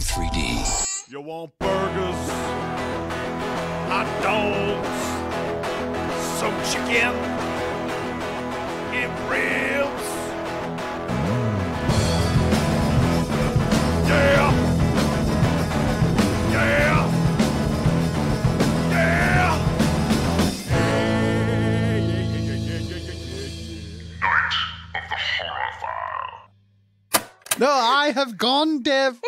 3D. You want burgers, hot dogs, some chicken, and ribs. Yeah! Yeah! Yeah! No, I have gone deaf.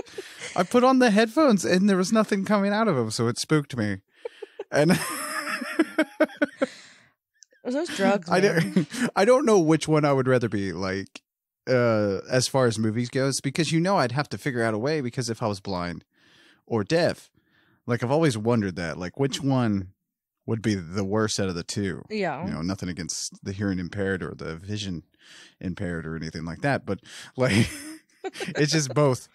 I put on the headphones and there was nothing coming out of them, so it spooked me. And Are those drugs, man? I don't know which one I would rather be, like, as far as movies goes, because I'd have to figure out a way, because if I was blind or deaf, like, I've always wondered that, like, which one would be the worst out of the two. Yeah. Nothing against the hearing impaired or the vision impaired or anything like that, but, like, it's just both.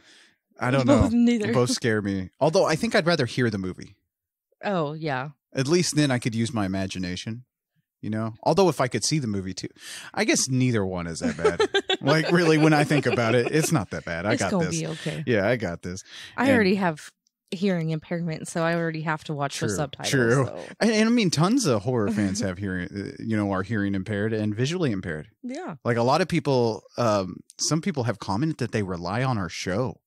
I don't know. Neither. Both scare me. Although I think I'd rather hear the movie. Oh, yeah. At least then I could use my imagination, Although if I could see the movie too, I guess neither one is that bad. Like, really, when I think about it, it's not that bad. It's got gonna this. be okay. Yeah, I got this. I already have hearing impairment, so I already have to watch the subtitles. True. So. And I mean, tons of horror fans have hearing, are hearing impaired and visually impaired. Yeah. Like a lot of people, some people have commented that they rely on our show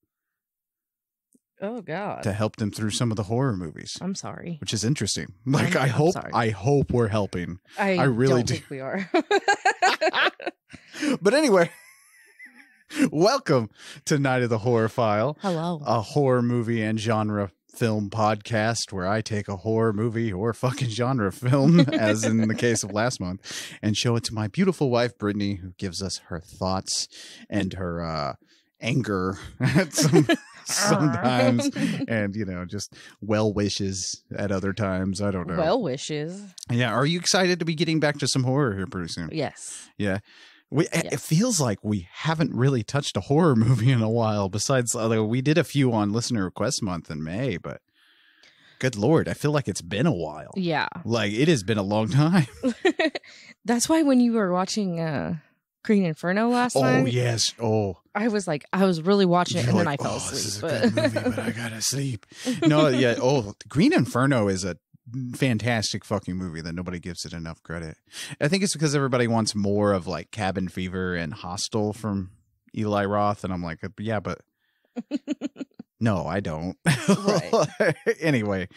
Oh God. to help them through some of the horror movies. I'm sorry. Which is interesting. Like, I'm sorry. I hope we're helping. I really don't think we are. But anyway, welcome to Night of the Horror File. Hello. A horror movie and genre film podcast where I take a horror movie or fucking genre film, as in the case of last month, and show it to my beautiful wife, Brittany, who gives us her thoughts and her anger at sometimes, and just well wishes at other times. I don't know. Well wishes. Yeah. Are you excited to be getting back to some horror here pretty soon? Yes. Yeah. It feels like we haven't really touched a horror movie in a while. Besides, we did a few on Listener Request Month in May, but good Lord, I feel like it's been a while. Yeah. Like, it has been a long time. That's why when you were watching Green Inferno last night. Oh, yes. Oh. I was really watching it, and then I fell asleep. This is a good movie, but I gotta sleep. No, yeah. Oh, Green Inferno is a fantastic fucking movie that nobody gives it enough credit. I think it's because everybody wants more of like Cabin Fever and Hostel from Eli Roth, and I'm like, yeah, but no, I don't. Right. Anyway,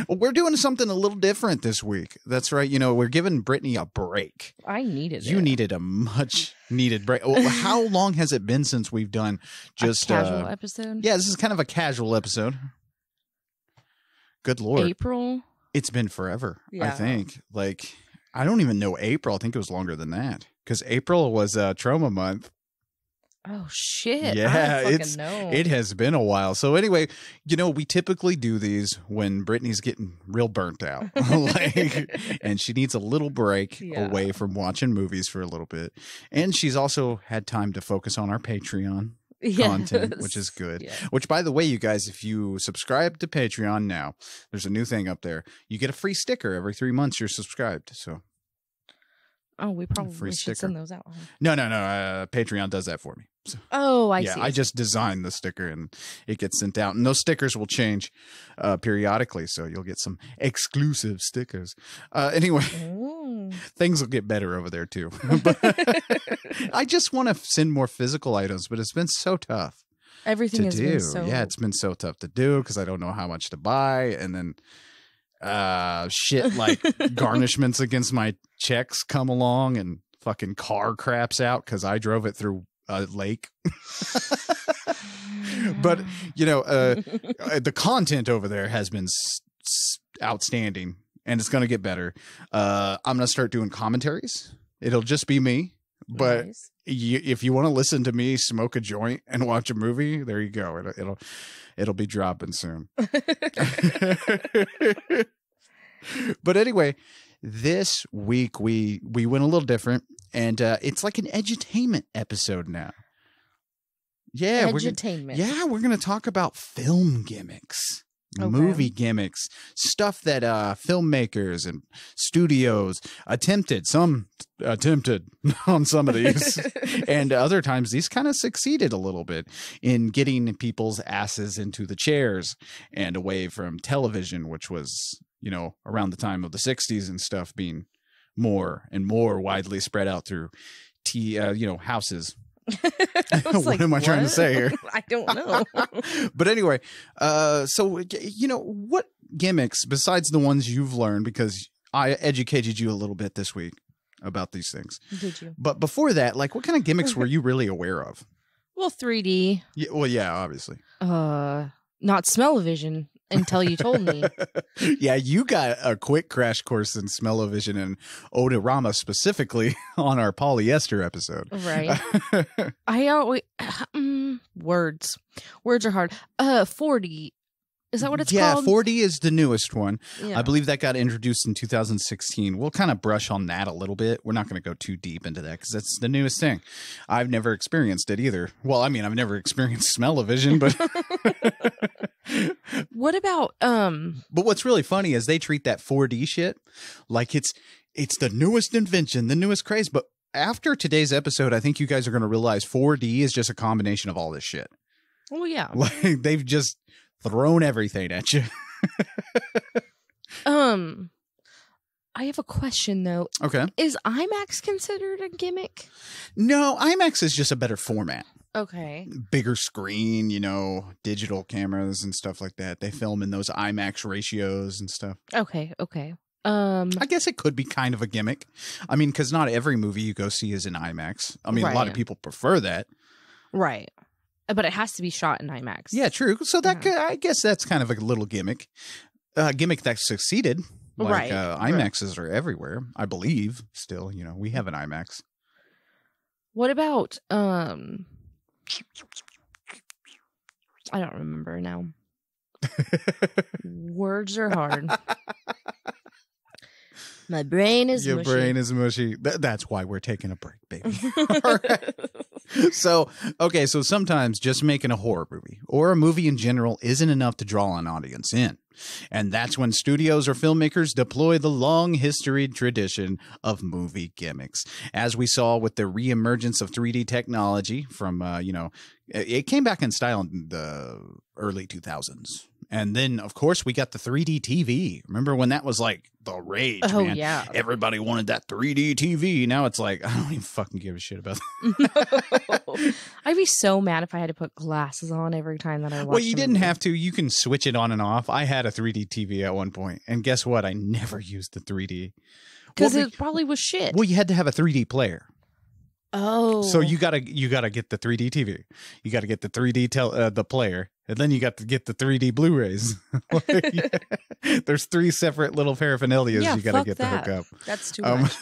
we're doing something a little different this week. That's right. We're giving Brittany a break. I needed it. You needed a much needed break. Well, how long has it been since we've done just a casual episode? Yeah, this is kind of a casual episode. Good Lord. April? It's been forever, I Yeah. think. Like, I don't even know April. I think it was longer than that. Because April was Trauma Month. Oh, shit. Yeah, I don't fucking know. it has been a while. So anyway, we typically do these when Brittany's getting real burnt out. And she needs a little break away from watching movies for a little bit. And she's also had time to focus on our Patreon content, which is good. Yeah. Which, by the way, you guys, if you subscribe to Patreon now, there's a new thing up there. You get a free sticker every 3 months you're subscribed. So Oh, we probably free should sticker. send those out. Huh? No. Patreon does that for me. So, Oh, I see. I just designed the sticker and it gets sent out. And those stickers will change periodically, so you'll get some exclusive stickers. Anyway, things will get better over there too. But I just want to send more physical items, but it's been so tough. Everything has do. been so... Yeah, it's been so tough to do because I don't know how much to buy, and then shit like garnishments against my checks come along, and fucking car craps out because I drove it through a lake. But the content over there has been outstanding, and it's going to get better. I'm going to start doing commentaries. It'll just be me. But Nice. if you want to listen to me smoke a joint and watch a movie, there you go. It'll be dropping soon. But anyway, this week we went a little different, and it's like an edutainment episode now. Yeah, Edutainment. we're going to talk about film gimmicks. movie gimmicks, stuff that filmmakers and studios attempted on some of these, and other times these kind of succeeded a little bit in getting people's asses into the chairs and away from television, which was, you know, around the time of the 60s and stuff, being more and more widely spread out through houses. What am I trying to say here? I don't know. But anyway, so, you know, what gimmicks, besides the ones you've learned, because I educated you a little bit this week about these things. Did you? But before that, like, what kind of gimmicks were you really aware of? Well, 3D. Yeah, well, yeah, obviously. Not smell-o-vision until you told me. Yeah, you got a quick crash course in smell-o-vision and odorama specifically on our polyester episode. Right. I always words are hard. 4D. Is that what it's called? Yeah, 4D is the newest one. Yeah. I believe that got introduced in 2016. We'll kind of brush on that a little bit. We're not going to go too deep into that because that's the newest thing. I've never experienced it either. Well, I mean, I've never experienced smell-o-vision, but What about But what's really funny is they treat that 4D shit like it's the newest invention, the newest craze. But after today's episode, I think you guys are going to realize 4D is just a combination of all this shit. Oh yeah. Like they've just thrown everything at you. I have a question though. Okay. Is IMAX considered a gimmick? No, IMAX is just a better format. Okay. Bigger screen, you know, digital cameras and stuff like that. They film in those IMAX ratios and stuff. Okay. I guess it could be kind of a gimmick. I mean, because not every movie you go see is in IMAX. I mean, a lot of people prefer that. Right. But it has to be shot in IMAX. Yeah, true. So that I guess that's kind of a little gimmick. Gimmick that succeeded. Like, right. IMAXs are everywhere, I believe. Still, you know, we have an IMAX. What about I don't remember now. Words are hard. My brain is Your mushy. brain is mushy. That's why we're taking a break, baby. All right. So sometimes just making a horror movie or a movie in general isn't enough to draw an audience in. And that's when studios or filmmakers deploy the long history tradition of movie gimmicks. As we saw with the reemergence of 3D technology from, it came back in style in the early 2000s. And then, of course, we got the 3D TV. Remember when that was like the rage, man? Yeah. Everybody wanted that 3D TV. Now it's like, I don't even fucking give a shit about that. No. I'd be so mad if I had to put glasses on every time that I watched. Well, you didn't have to. You can switch it on and off. I had a 3D TV at one point, and guess what? I never used the 3D. Because it probably was shit. Well, you had to have a 3D player. Oh. So you gotta get the 3D TV. You gotta get the 3D the player, and then you got to get the 3D Blu-rays. There's 3 separate little paraphernalias you gotta get to hook up. That's too much.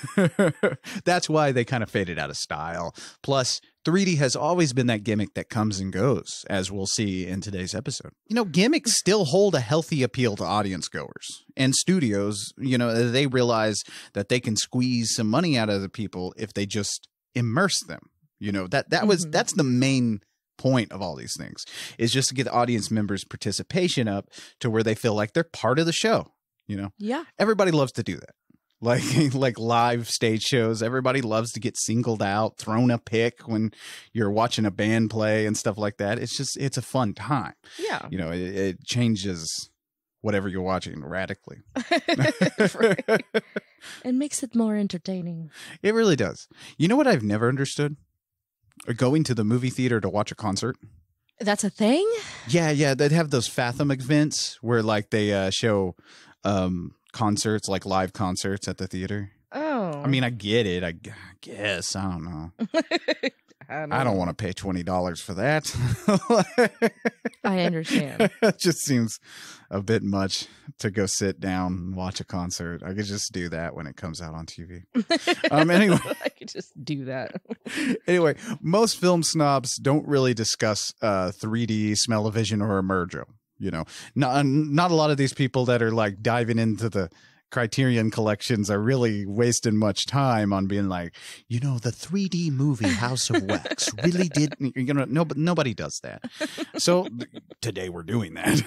That's why they kind of faded out of style. Plus, 3D has always been that gimmick that comes and goes, as we'll see in today's episode. You know, gimmicks still hold a healthy appeal to audience goers. And studios, you know, they realize that they can squeeze some money out of the people if they just immerse them. You know, that's the main point of all these things, is just to get the audience members' participation up to where they feel like they're part of the show. You know, yeah, everybody loves to do that. Like live stage shows, everybody loves to get singled out, thrown a pick when you're watching a band play and stuff like that. It's a fun time. Yeah, you know, it changes whatever you're watching radically. Right. It makes it more entertaining. It really does. You know what I've never understood? Going to the movie theater to watch a concert. That's a thing? Yeah. They'd have those Fathom events where like they show concerts, like live concerts at the theater. Oh. I mean, I get it. I guess. I don't know. I don't want to pay $20 for that. I understand. It just seems a bit much to go sit down and watch a concert. I could just do that when it comes out on TV. Anyway, I could just do that. Anyway, most film snobs don't really discuss 3D, smell-o-vision, or emergo. You know, not a lot of these people that are like diving into the Criterion collections are really wasting much time on being like, you know, the 3D movie House of Wax really did, you know, nobody does that. So today we're doing that.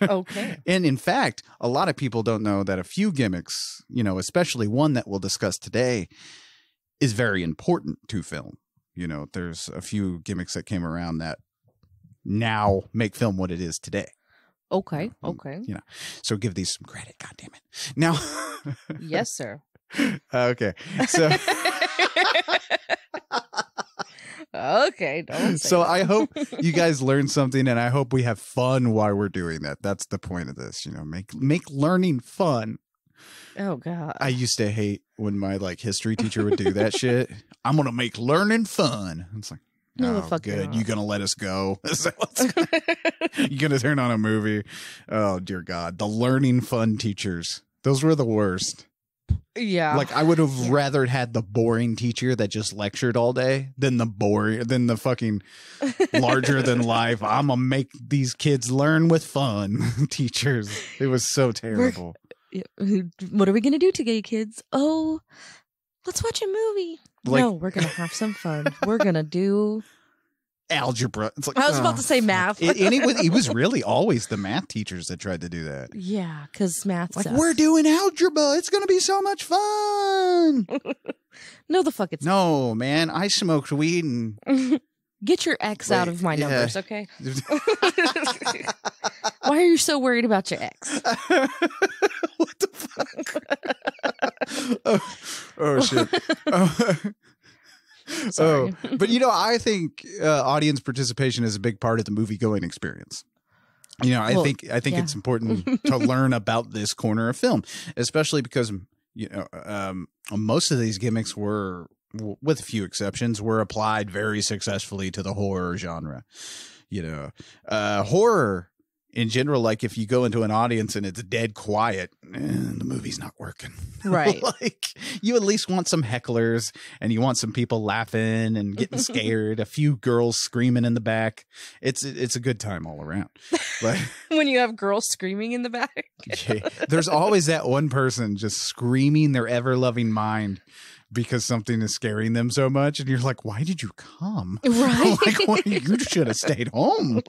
Okay. And in fact, a lot of people don't know that a few gimmicks, you know, especially one that we'll discuss today, is very important to film. You know, there's a few gimmicks that came around that now make film what it is today. Okay. Okay. You know, so give these some credit. God damn it. Now, Yes, sir. okay. So, Okay. Don't say so that. I hope you guys learned something, and I hope we have fun while we're doing that. That's the point of this. You know, make learning fun. Oh God. I used to hate when my like history teacher would do that shit. I'm gonna make learning fun. It's like, No, the oh, fuck you're good. not. You gonna let us go? Is that what's you gonna turn on a movie? Oh dear God, the learning fun teachers. Those were the worst. Yeah. Like I would have rather had the boring teacher that just lectured all day than the fucking larger than life. I'm gonna make these kids learn with fun teachers. It was so terrible. What are we gonna do today, kids? Oh, let's watch a movie. Like- No, we're gonna have some fun. We're gonna do. Algebra. It's like, I was about to say math. It was really always the math teachers that tried to do that. Yeah, because math. Like, sucks. we're doing algebra. It's going to be so much fun. No, the fuck it's. No, man. I smoked weed and. Get your X out Wait, of my yeah. numbers, okay? Why are you so worried about your X? What the fuck? oh, shit. Sorry. But you know, I think audience participation is a big part of the movie going experience. You know, I Well, think yeah. it's important to learn about this corner of film, especially because you know most of these gimmicks were, with a few exceptions, were applied very successfully to the horror genre. You know, horror in general, like if you go into an audience and it's dead quiet, the movie's not working. Right. Like you at least want some hecklers and you want some people laughing and getting scared, a few girls screaming in the back. It's a good time all around. But When you have girls screaming in the back. yeah, there's always that one person just screaming their ever-loving mind because something is scaring them so much, and you're like, why did you come? Right. Like, well, you should have stayed home.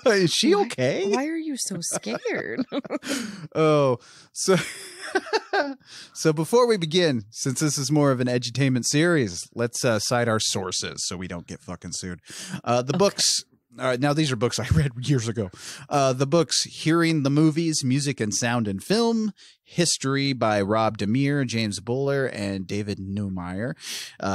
Right. Is she okay? Why are you so scared? Oh, so before we begin, since this is more of an edutainment series, let's cite our sources so we don't get fucking sued. The books. Now, these are books I read years ago. The books Hearing the Movies, Music and Sound and Film, History by Rob Demir, James Buller, and David Neumeyer.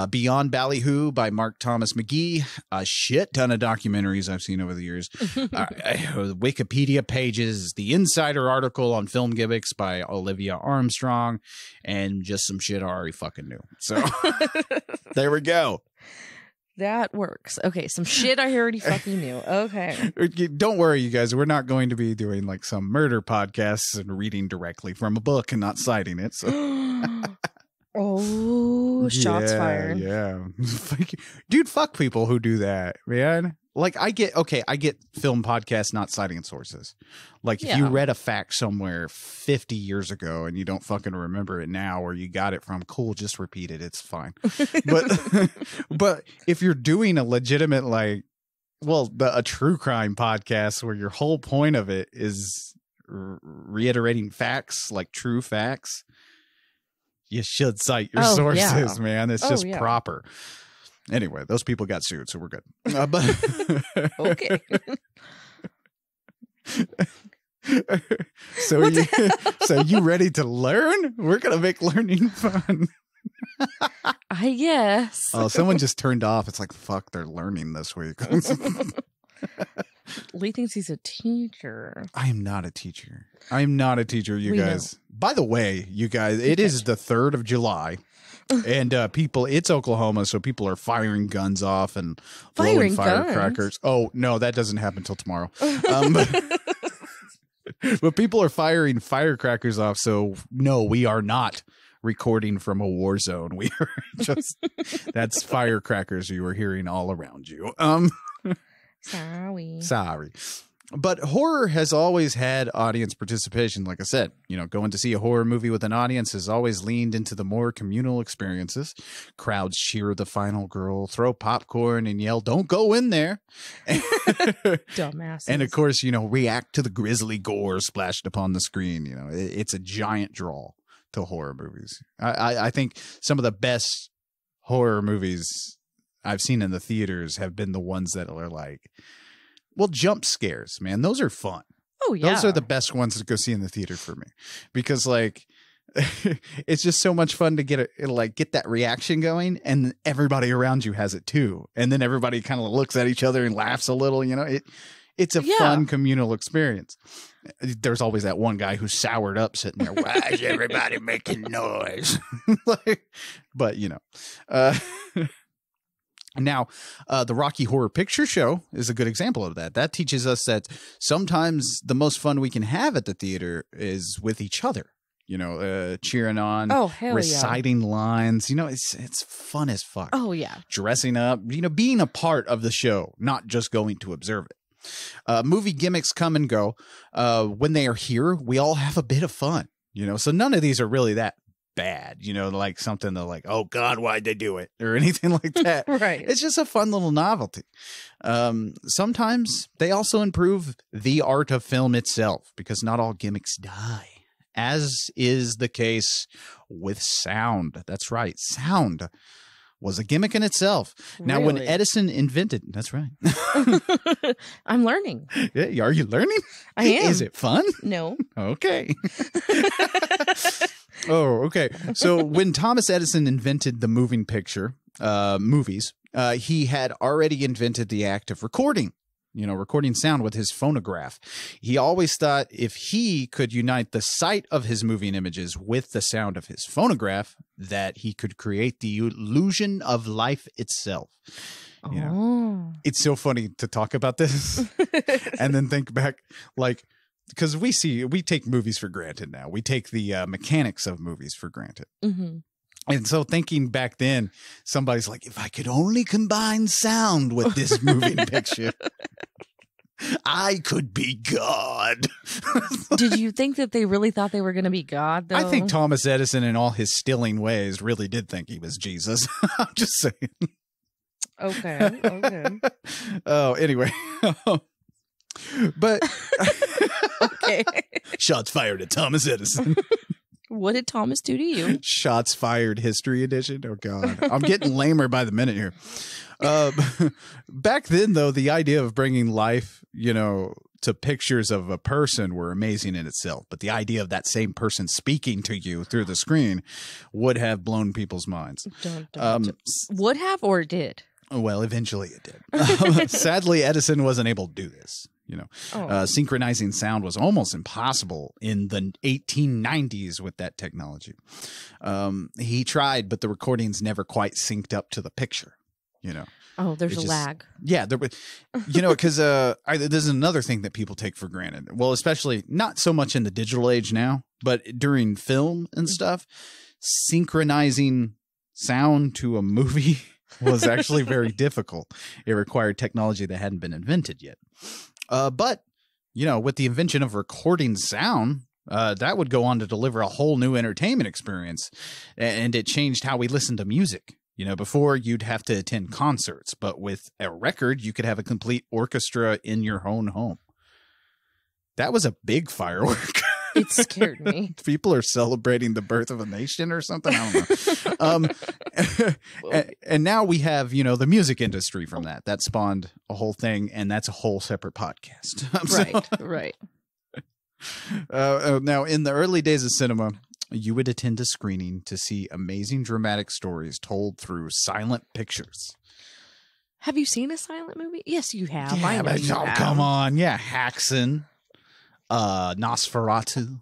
Beyond Ballyhoo by Mark Thomas McGee. A shit ton of documentaries I've seen over the years. Wikipedia pages, the Insider article on film gimmicks by Olivia Armstrong, and just some shit I already fucking knew. So there we go. That works. Okay, some shit I already fucking knew. Okay. Don't worry, you guys. We're not going to be doing like some murder podcasts and reading directly from a book and not citing it. So. Oh, shots fired. Yeah. Dude, fuck people who do that, man. Like I get film podcasts not citing sources. Like if you Yeah. read a fact somewhere 50 years ago and you don't fucking remember it now or you got it from, cool, just repeat it. It's fine. But if you're doing a legitimate a true crime podcast where your whole point of it is reiterating facts, like true facts, you should cite your sources, yeah. man. It's just yeah. proper. Anyway, those people got sued, so we're good. But Okay. so you ready to learn? We're gonna make learning fun. I guess. Oh, someone just turned off. It's like, fuck, they're learning this week. Lee thinks he's a teacher. I am not a teacher. I am not a teacher, you We guys. By the way, you guys, it is the 3rd of July. And people, it's Oklahoma, so people are firing guns off and blowing Firing guns? firecrackers. Oh, no, that doesn't happen until tomorrow. But people are firing firecrackers off, so no, we are not recording from a war zone. We are just, that's firecrackers you are hearing all around you. Sorry. Sorry. But horror has always had audience participation. Like I said, going to see a horror movie with an audience has always leaned into the more communal experiences. Crowds cheer the final girl, throw popcorn, and yell, "Don't go in there." Dumbasses. And of course, react to the grisly gore splashed upon the screen. It's a giant draw to horror movies. I think some of the best horror movies I've seen in the theaters have been the ones that are like, well, jump scares, man. Those are fun. Oh, yeah. Those are the best ones to go see in the theater for me, because like it's just so much fun to get that reaction going, and everybody around you has it too. And then everybody kind of looks at each other and laughs a little, it's a fun communal experience. There's always that one guy who's soured up sitting there. Why is everybody making noise? But now, the Rocky Horror Picture Show is a good example of that. That teaches us that sometimes the most fun we can have at the theater is with each other. Cheering on, reciting lines. It's fun as fuck. Oh, yeah. Dressing up, being a part of the show, not just going to observe it. Movie gimmicks come and go. When they are here, we all have a bit of fun, so none of these are really that bad, like something that like, oh God, why'd they do it? Or anything like that. Right. It's just a fun little novelty. Sometimes they also improve the art of film itself, because not all gimmicks die, as is the case with sound. That's right. Sound was a gimmick in itself. Now, when Edison invented, that's right. I'm learning. Yeah, are you learning? I am. Is it fun? No. Okay. Oh, okay. So when Thomas Edison invented the moving picture, movies, he had already invented the act of recording. Recording sound with his phonograph. He always thought if he could unite the sight of his moving images with the sound of his phonograph, that he could create the illusion of life itself. It's so funny to talk about this and then think back, like, because we take movies for granted now. We take the mechanics of movies for granted. Mm-hmm. And so thinking back then, somebody's like, if I could only combine sound with this moving picture, I could be God. Did you think that they really thought they were going to be God, though? I think Thomas Edison, in all his stilling ways, really did think he was Jesus. I'm just saying. Okay. Oh, anyway. But okay. Shots fired at Thomas Edison. What did Thomas do to you? Shots fired history edition. Oh, God. I'm getting lamer by the minute here. Back then, though, the idea of bringing life, to pictures of a person were amazing in itself. But the idea of that same person speaking to you through the screen would have blown people's minds. Would have or did? Well, eventually it did. Sadly, Edison wasn't able to do this. Synchronizing sound was almost impossible in the 1890s with that technology. He tried, but the recordings never quite synced up to the picture. Oh, there's a lag. Yeah, because there's another thing that people take for granted. Well, especially not so much in the digital age now, but during film and stuff, synchronizing sound to a movie was actually very difficult. It required technology that hadn't been invented yet. But, with the invention of recording sound, that would go on to deliver a whole new entertainment experience. And it changed how we listen to music. Before you'd have to attend concerts, but with a record, you could have a complete orchestra in your own home. That was a big firework. It scared me. People are celebrating the birth of a nation or something. I don't know. And now we have, the music industry from that. That spawned a whole thing, and that's a whole separate podcast. Right. Now, in the early days of cinema, you would attend a screening to see amazing dramatic stories told through silent pictures. Have you seen a silent movie? Yes, you have. Yeah, I know you have. Come on. Yeah, Haxan. Nosferatu.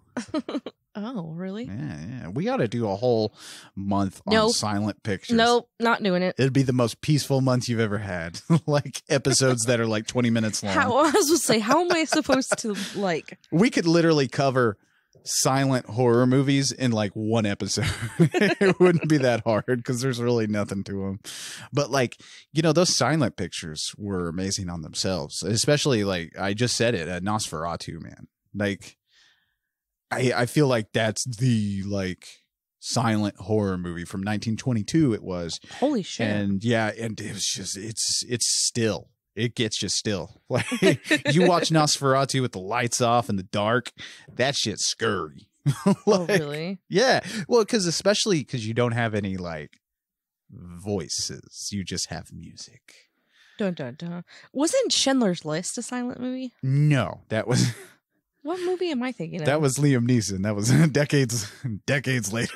Oh, really? Yeah. We ought to do a whole month on silent pictures. Nope, not doing it. It'd be the most peaceful month you've ever had. Like episodes that are like 20 minutes long. I was going to say, how am I supposed to like? We could literally cover silent horror movies in like one episode. It wouldn't be that hard because there's really nothing to them. But like, those silent pictures were amazing on themselves, especially like I just said it, Nosferatu, man. Like, I feel like that's the like silent horror movie from 1922. It was. Holy shit. And yeah, and it was just it's still. It gets you still. Like you watch Nosferatu with the lights off in the dark, that shit's scary. Like, oh, really? Yeah. Well, especially because you don't have any like voices. You just have music. Dun, dun, dun. Wasn't Schindler's List a silent movie? No, that was. What movie am I thinking of? That was Liam Neeson. That was decades later.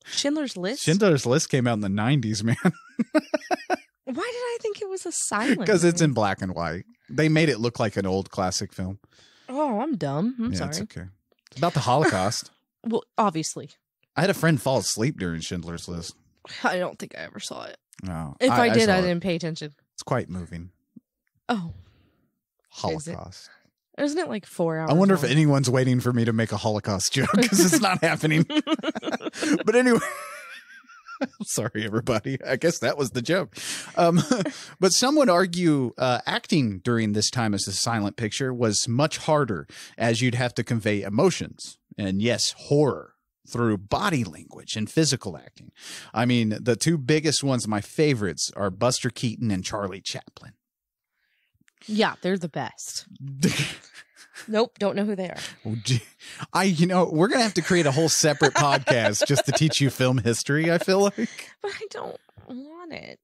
Schindler's List? Schindler's List came out in the 90s, man. Why did I think it was a silent Because it's movie? in black and white. They made it look like an old classic film. Oh, I'm dumb. I'm Yeah, sorry. it's okay. It's about the Holocaust. Well, obviously. I had a friend fall asleep during Schindler's List. I don't think I ever saw it. No, If I did, saw I it. didn't pay attention. It's quite moving. Oh. Holocaust. Isn't it like 4 hours? I wonder if long? anyone's waiting for me to make a Holocaust joke because it's not happening. But anyway. Sorry, everybody. I guess that was the joke. But some would argue acting during this time as a silent picture was much harder, as you'd have to convey emotions and, yes, horror through body language and physical acting. I mean, the two biggest ones, my favorites, are Buster Keaton and Charlie Chaplin. Yeah, they're the best. Nope, don't know who they are. We're going to have to create a whole separate podcast just to teach you film history, I feel like. But I don't want it.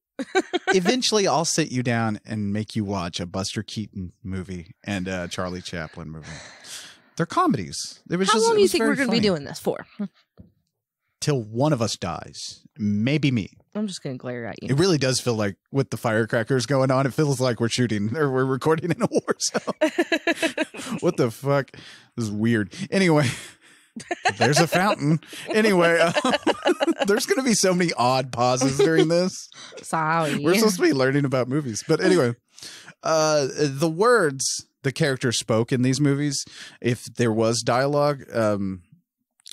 Eventually, I'll sit you down and make you watch a Buster Keaton movie and a Charlie Chaplin movie. They're comedies. How long do you think we're going to be doing this for? Till one of us dies. Maybe me. I'm just going to glare at you. It really does feel like, with the firecrackers going on, it feels like we're shooting or we're recording in a war zone. What the fuck? This is weird. Anyway, there's a fountain. Anyway, there's going to be so many odd pauses during this. Sorry. We're supposed to be learning about movies. But anyway, the words the characters spoke in these movies, if there was dialogue,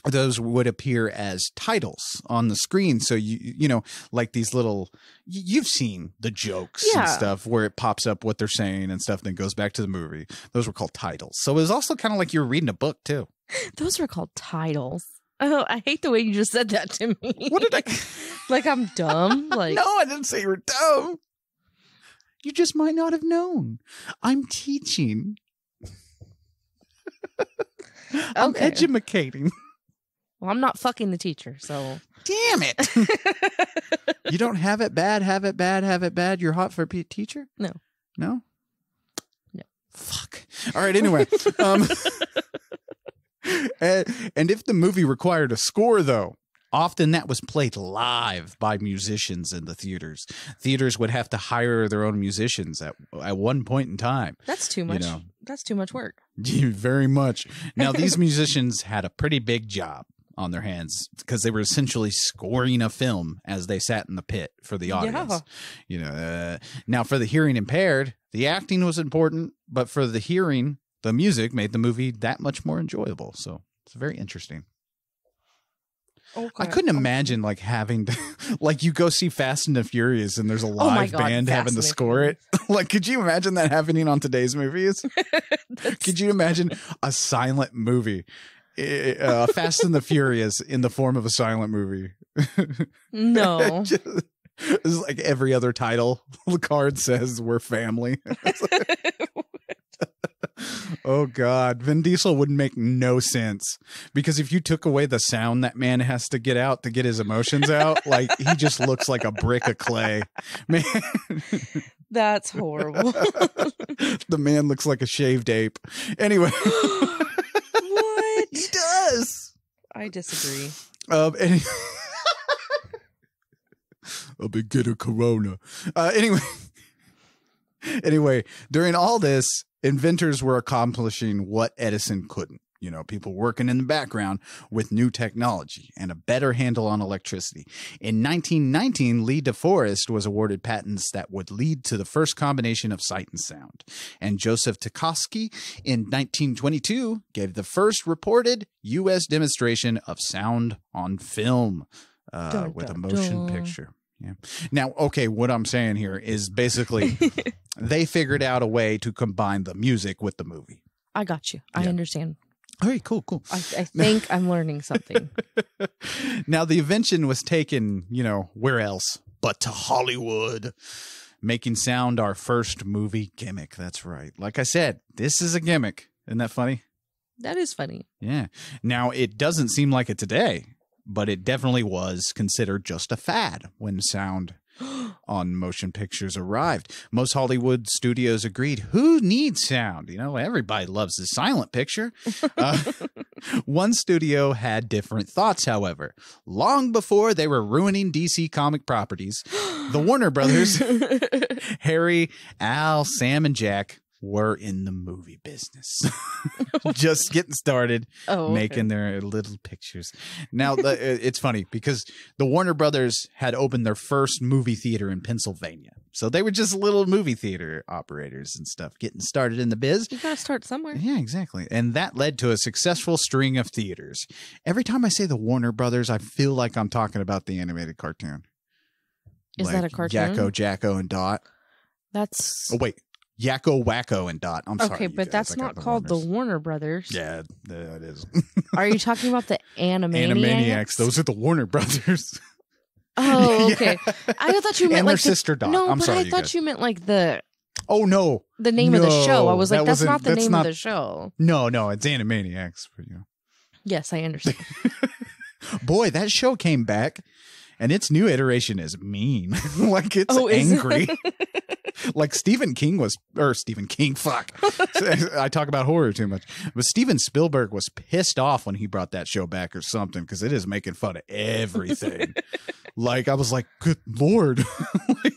those would appear as titles on the screen. So you know, like these little, you've seen the jokes and stuff where it pops up what they're saying and stuff, then goes back to the movie. Those were called titles. So it was also kind of like you're reading a book too. Those were called titles. Oh, I hate the way you just said that to me. What did I? Like I'm dumb. Like no, I didn't say you were dumb. You just might not have known. I'm teaching. I'm educating. Well, I'm not fucking the teacher, so. Damn it. You don't have it bad, have it bad, have it bad. You're hot for a teacher? No. No? No. Fuck. All right, anyway. And if the movie required a score, though, often that was played live by musicians in the theaters. Theaters would have to hire their own musicians at one point in time. That's too much. You know? That's too much work. Very much. Now, these musicians had a pretty big job on their hands because they were essentially scoring a film as they sat in the pit for the audience. Yeah. You know, now for the hearing impaired, the acting was important, but for the hearing, the music made the movie that much more enjoyable. So it's very interesting. Okay. I couldn't imagine like having to, like you go see Fast and the Furious and there's a live band having to score it. Like, could you imagine that happening on today's movies? Could you imagine a silent movie? Fast and the Furious in the form of a silent movie. No. It's like every other title. The card says we're family. Oh God, Vin Diesel would make no sense because if you took away the sound that man has to get out to get his emotions out, like he just looks like a brick of clay. Man, that's horrible. The man looks like a shaved ape. Anyway. What? He does. I disagree. I'll be getting corona. Anyway, during all this, inventors were accomplishing what Edison couldn't: You know, people working in the background with new technology and a better handle on electricity. In 1919, Lee DeForest was awarded patents that would lead to the first combination of sight and sound. And Joseph Tchaikovsky in 1922 gave the first reported U.S. demonstration of sound on film with a motion picture. Yeah. Now, okay, what I'm saying here is basically they figured out a way to combine the music with the movie. I got you. I understand. All right, cool. I think I'm learning something. Now, the invention was taken, you know, where else but to Hollywood, making sound our first movie gimmick. That's right. Like I said, this is a gimmick. Isn't that funny? That is funny. Yeah. Now, it doesn't seem like it today, but it definitely was considered just a fad when sound on motion pictures arrived. Most Hollywood studios agreed, who needs sound? You know, everybody loves a silent picture. One studio had different thoughts, however. Long before they were ruining DC comic properties, the Warner Brothers, Harry, Al, Sam, and Jack were in the movie business. Just getting started, making their little pictures. Now, it's funny because the Warner Brothers had opened their first movie theater in Pennsylvania. So they were just little movie theater operators and stuff, getting started in the biz. You gotta start somewhere. Yeah, exactly. And that led to a successful string of theaters. Every time I say the Warner Brothers, I feel like I'm talking about the animated cartoon. Is like that a cartoon? Yakko, Jacko, and Dot. That's... Oh, wait. Yakko, Wacko, and Dot. I'm sorry. Okay, but that's not called the Warner Brothers. Yeah, it is. Are you talking about the Animaniacs? Animaniacs. Those are the Warner Brothers. Oh, okay. Yeah. I thought you meant and like their sister Dot. No, I'm but sorry, I thought you meant like the... Oh, no. The name of the show. I was like, that's not the name of the show. No, it's Animaniacs. But, you know. Yes, I understand. Boy, that show came back, and its new iteration is mean. Like, it's angry. Like Stephen King, fuck. I talk about horror too much. But Steven Spielberg was pissed off when he brought that show back or something, because it is making fun of everything. Like, I was like, good Lord. Like,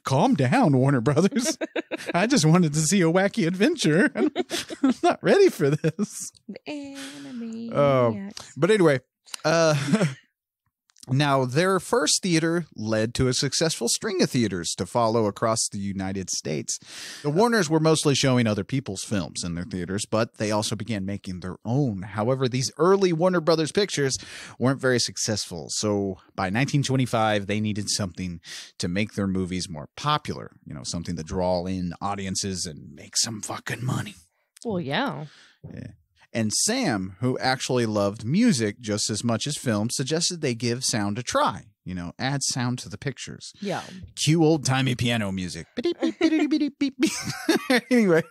calm down, Warner Brothers. I just wanted to see a wacky adventure. I'm not ready for this. But anyway, now, their first theater led to a successful string of theaters to follow across the United States. The Warners were mostly showing other people's films in their theaters, but they also began making their own. However, these early Warner Brothers pictures weren't very successful, so by 1925, they needed something to make their movies more popular. You know, something to draw in audiences and make some fucking money. Well, yeah. Yeah. And Sam, who actually loved music just as much as film, suggested they give sound a try. You know, add sound to the pictures. Yeah. Cue old-timey piano music. Anyway.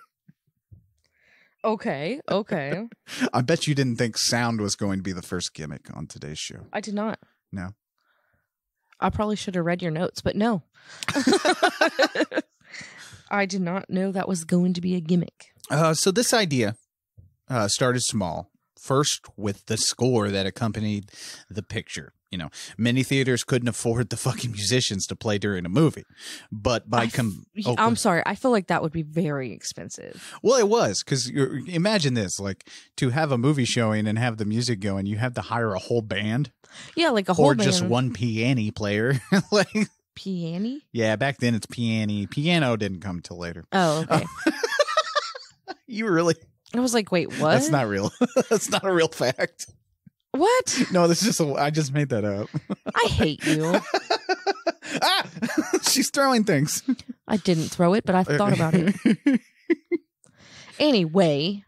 Okay. I bet you didn't think sound was going to be the first gimmick on today's show. I did not. No. I probably should have read your notes, but no. I did not know that was going to be a gimmick. So this idea started small, first with the score that accompanied the picture. You know, many theaters couldn't afford the fucking musicians to play during a movie, but by I'm sorry, I feel like that would be very expensive. Well, it was, because imagine this, like, to have a movie showing and have the music going, you have to hire a whole band. Yeah, like a whole band. Or just one piano player. Like, piano? Yeah, back then it's piano. Piano didn't come till later. Oh, okay. You really... I was like, wait, what? That's not real. That's not a real fact. What? No, this is just I just made that up. I hate you. Ah! She's throwing things. I didn't throw it, but I thought about it. Anyway.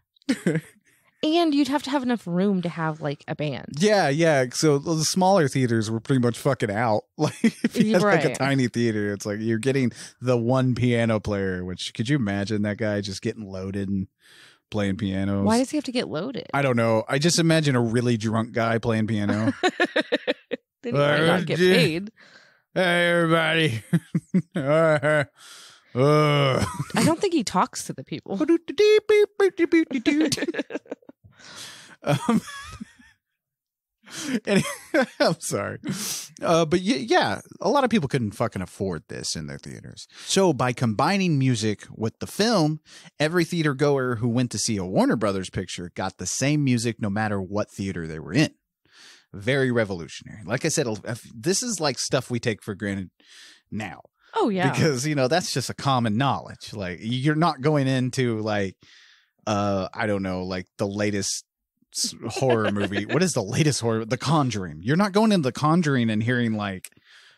And you'd have to have enough room to have, like, a band. Yeah. So the smaller theaters were pretty much fucking out. Like, if you had, like, a tiny theater, it's like you're getting the one piano player, which, could you imagine that guy just getting loaded and playing pianos? Why does he have to get loaded? I don't know. I just imagine a really drunk guy playing piano. Then he might not get paid. Hey, everybody. I don't think he talks to the people. I'm sorry. But yeah, a lot of people couldn't fucking afford this in their theaters. So by combining music with the film, every theater goer who went to see a Warner Brothers picture got the same music no matter what theater they were in. Very revolutionary. Like I said, this is like stuff we take for granted now. Oh, yeah. Because, that's just a common knowledge. Like, you're not going into, like, I don't know, like the latest horror movie. What is the latest horror? The Conjuring. You're not going into The Conjuring and hearing, like,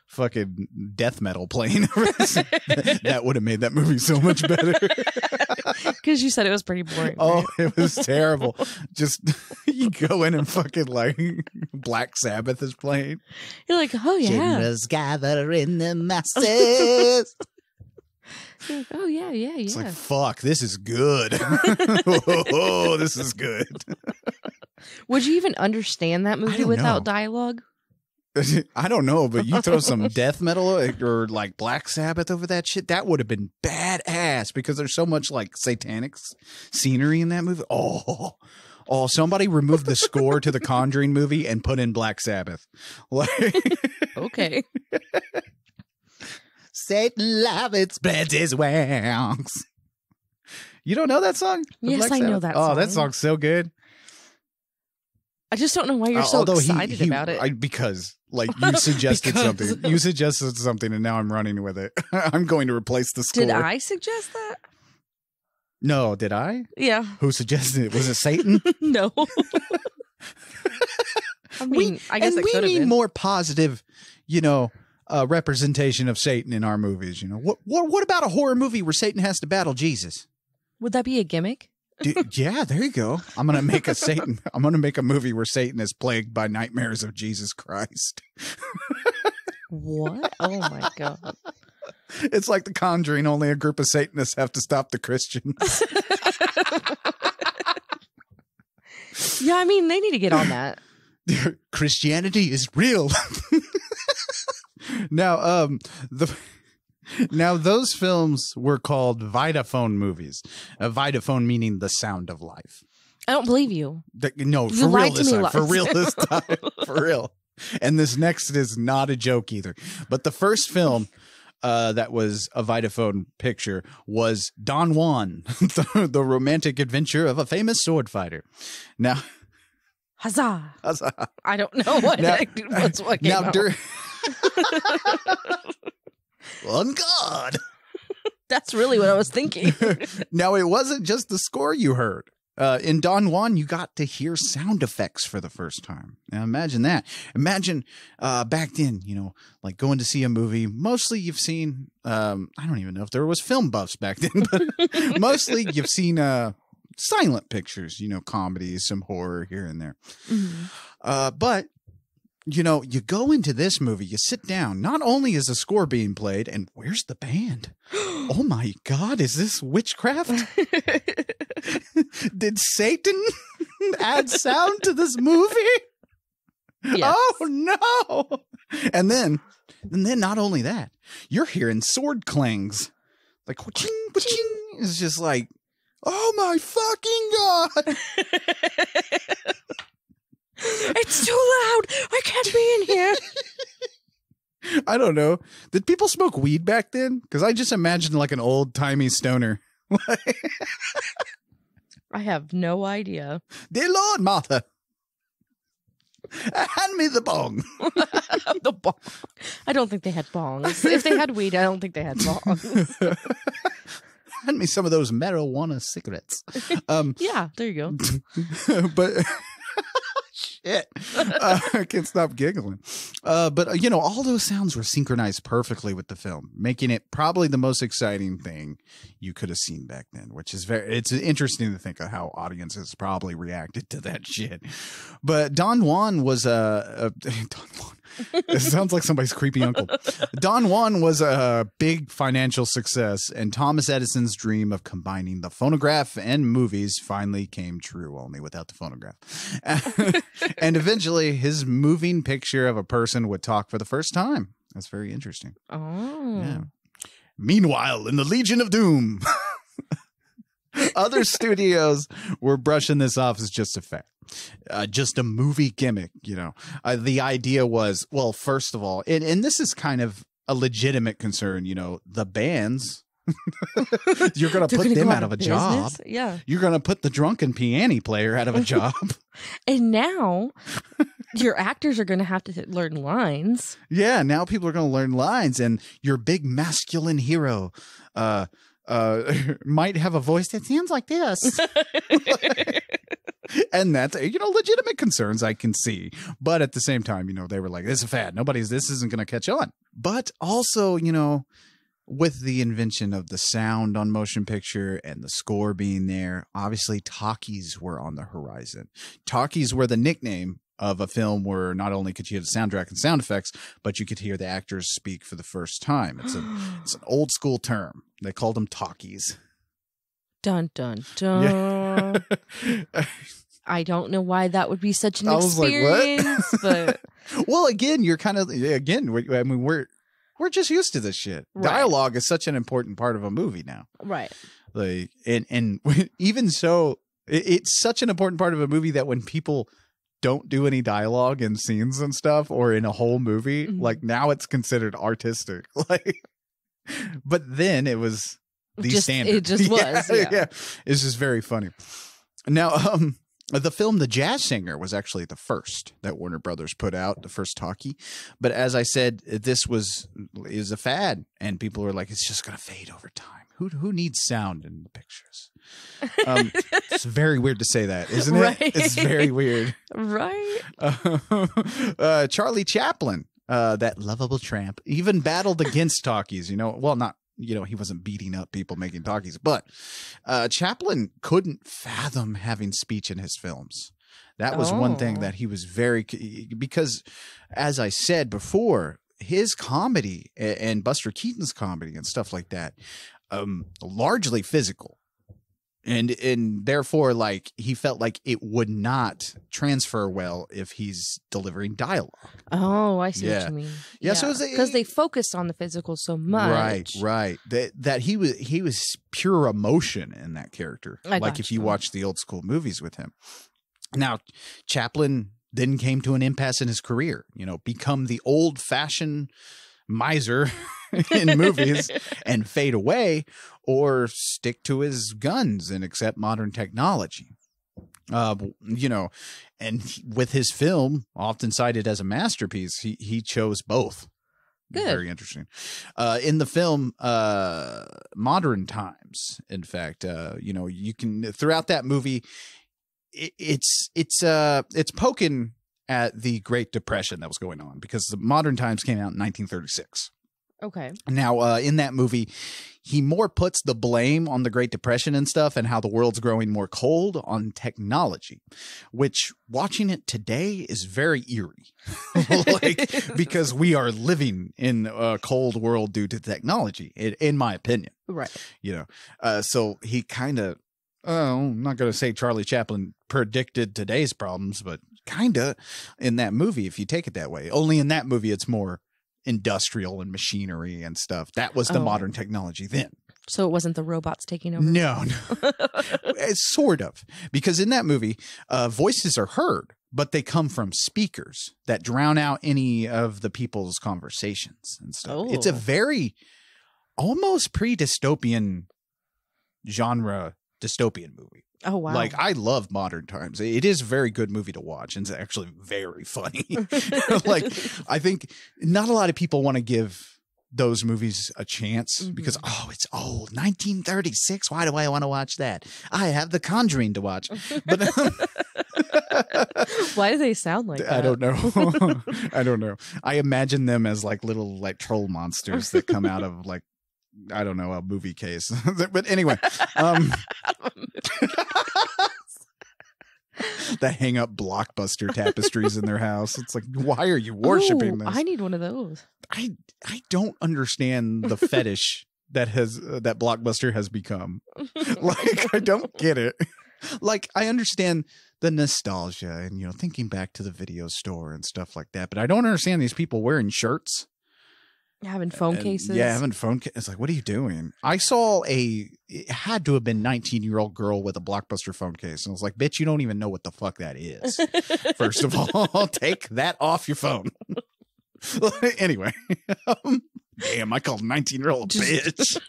fucking death metal playing. That would have made that movie so much better. Because you said it was pretty boring. Oh, right? it was terrible. Just you go in and fucking like Black Sabbath is playing. You're like, oh yeah. Generals gather in the masses. Like, oh yeah. It's like, fuck, this is good. Oh, this is good. Would you even understand that movie without dialogue? I don't know, but you throw some death metal or like Black Sabbath over that shit, that would have been badass because there's so much like satanic scenery in that movie. Oh, somebody removed the score to the Conjuring movie and put in Black Sabbath. Like, okay. Satan love it, spreads his wings. You don't know that song? Yes, I know that song. Oh, that song's so good. I just don't know why you're so excited about it. Because, like, you suggested something. You suggested something, and now I'm running with it. I'm going to replace the score. Did I suggest that? No, did I? Yeah. Who suggested it? Was it Satan? No. I mean, I guess it could have been. We need more positive, representation of Satan in our movies. What about a horror movie where Satan has to battle Jesus? Would that be a gimmick? Yeah, there you go. I'm gonna make a movie where Satan is plagued by nightmares of Jesus Christ. What? Oh my god! It's like The Conjuring. Only a group of Satanists have to stop the Christians. Yeah, I mean, they need to get on that. Christianity is real. Now, Now, those films were called Vitaphone movies. Vitaphone meaning the sound of life. I don't believe you. No, for real this time. For real this time. For real. And this next is not a joke either. But the first film that was a Vitaphone picture was Don Juan, the romantic adventure of a famous sword fighter. Now, Huzzah! Huzzah! I don't know what what came out. On God. That's really what I was thinking. Now, it wasn't just the score you heard. In Don Juan, you got to hear sound effects for the first time. Now, imagine that. Imagine back then, like going to see a movie. Mostly you've seen, I don't even know if there was film buffs back then, but mostly you've seen silent pictures, comedies, some horror here and there. Mm-hmm. But you go into this movie, you sit down. Not only is the score being played, and where's the band? Oh my God, is this witchcraft? Did Satan add sound to this movie? Yes. Oh no! And then not only that, you're hearing sword clangs, like ching, ching. It's just like, oh my fucking God! It's too loud. I can't be in here. I don't know. Did people smoke weed back then? Because I just imagined like an old-timey stoner. I have no idea. Dear Lord, Martha, hand me the bong. The bong. I don't think they had bongs. If they had weed, I don't think they had bongs. Hand me some of those marijuana cigarettes. Yeah, there you go. But... Shit. I can't stop giggling. But, all those sounds were synchronized perfectly with the film, making it probably the most exciting thing you could have seen back then, which is it's interesting to think of how audiences probably reacted to that shit. But Don Juan was Don Juan. It sounds like somebody's creepy uncle. Don Juan was a big financial success, and Thomas Edison's dream of combining the phonograph and movies finally came true, only without the phonograph. And eventually, his moving picture of a person would talk for the first time. That's very interesting. Oh. Yeah. Meanwhile, in the Legion of Doom, other studios were brushing this off as just a fact. just a movie gimmick. The idea was, well, first of all, and this is kind of a legitimate concern. The bands. You're going to put them out of a job. Yeah. You're going to put the drunken piano player out of a job. And now your actors are going to have to learn lines. Yeah. Now people are going to learn lines, and your big masculine hero might have a voice that sounds like this. And that's, legitimate concerns I can see. But at the same time, they were like, this is a fad. This isn't going to catch on. But also, with the invention of the sound on motion picture and the score being there, obviously talkies were on the horizon. Talkies were the nickname of a film where not only could you hear the soundtrack and sound effects, but you could hear the actors speak for the first time. It's an old school term. They called them talkies. Dun, dun, dun. Yeah. I don't know why that would be such an I was experience, like, but well, again, you're kind of, we're just used to this shit. Right. Dialogue is such an important part of a movie now. Right. Like, and even so, it's such an important part of a movie that when people don't do any dialogue in scenes and stuff, or in a whole movie, like now it's considered artistic. Like, but then it was the standard. It just was. Yeah. It's just very funny. Now, the film The Jazz Singer was actually the first that Warner Brothers put out, the first talkie. But as I said, this is a fad, and people were like, it's just going to fade over time. Who needs sound in the pictures? It's very weird to say that, isn't it? Right. It's very weird. Right. Charlie Chaplin, that lovable tramp, even battled against talkies. Well, not. He wasn't beating up people making talkies, but Chaplin couldn't fathom having speech in his films. That was one thing that he was because, as I said before, his comedy and Buster Keaton's comedy and stuff like that, largely physical. And therefore, like, he felt like it would not transfer well if he's delivering dialogue. Oh, I see what you mean. Yeah, so because they focused on the physical so much. Right. That he was pure emotion in that character. Like if you watch the old school movies with him. Now, Chaplin then came to an impasse in his career. Become the old-fashioned miser in movies and fade away, or stick to his guns and accept modern technology. And with his film, often cited as a masterpiece, he chose both. Good. Very interesting. In the film, Modern Times, in fact, you can, throughout that movie, it's poking at the Great Depression that was going on, because the Modern Times came out in 1936. Okay. Now, in that movie, he more puts the blame on the Great Depression and stuff and how the world's growing more cold on technology, which watching it today is very eerie. Because we are living in a cold world due to technology, in my opinion. Right. So he kind of, I'm not going to say Charlie Chaplin predicted today's problems, but kind of in that movie, if you take it that way. Only in that movie, it's more industrial and machinery and stuff. That was the modern technology then. So it wasn't the robots taking over? No. It's sort of. Because in that movie, voices are heard, but they come from speakers that drown out any of the people's conversations and stuff. It's a very almost pre-dystopian genre dystopian movie. Oh, wow. Like, I love Modern Times. It is a very good movie to watch, and it's actually very funny. Like, I think not a lot of people want to give those movies a chance because, it's old. 1936. Why do I want to watch that? I have The Conjuring to watch. But why do they sound like that? I don't know. I don't know. I imagine them as like little like troll monsters that come out of like, I don't know, a movie case. But anyway, they hang up Blockbuster tapestries in their house. It's like, why are you worshiping this? I need one of those. I don't understand the fetish that Blockbuster has become. Like, I don't get it. Like, I understand the nostalgia and, thinking back to the video store and stuff like that, but I don't understand these people wearing shirts Having phone And, cases. yeah, having phone cases. It's like, what are you doing? I saw it had to have been 19-year-old girl with a Blockbuster phone case. And I was like, bitch, you don't even know what the fuck that is. First of all, take that off your phone. Anyway. Damn, I called 19-year-old bitch.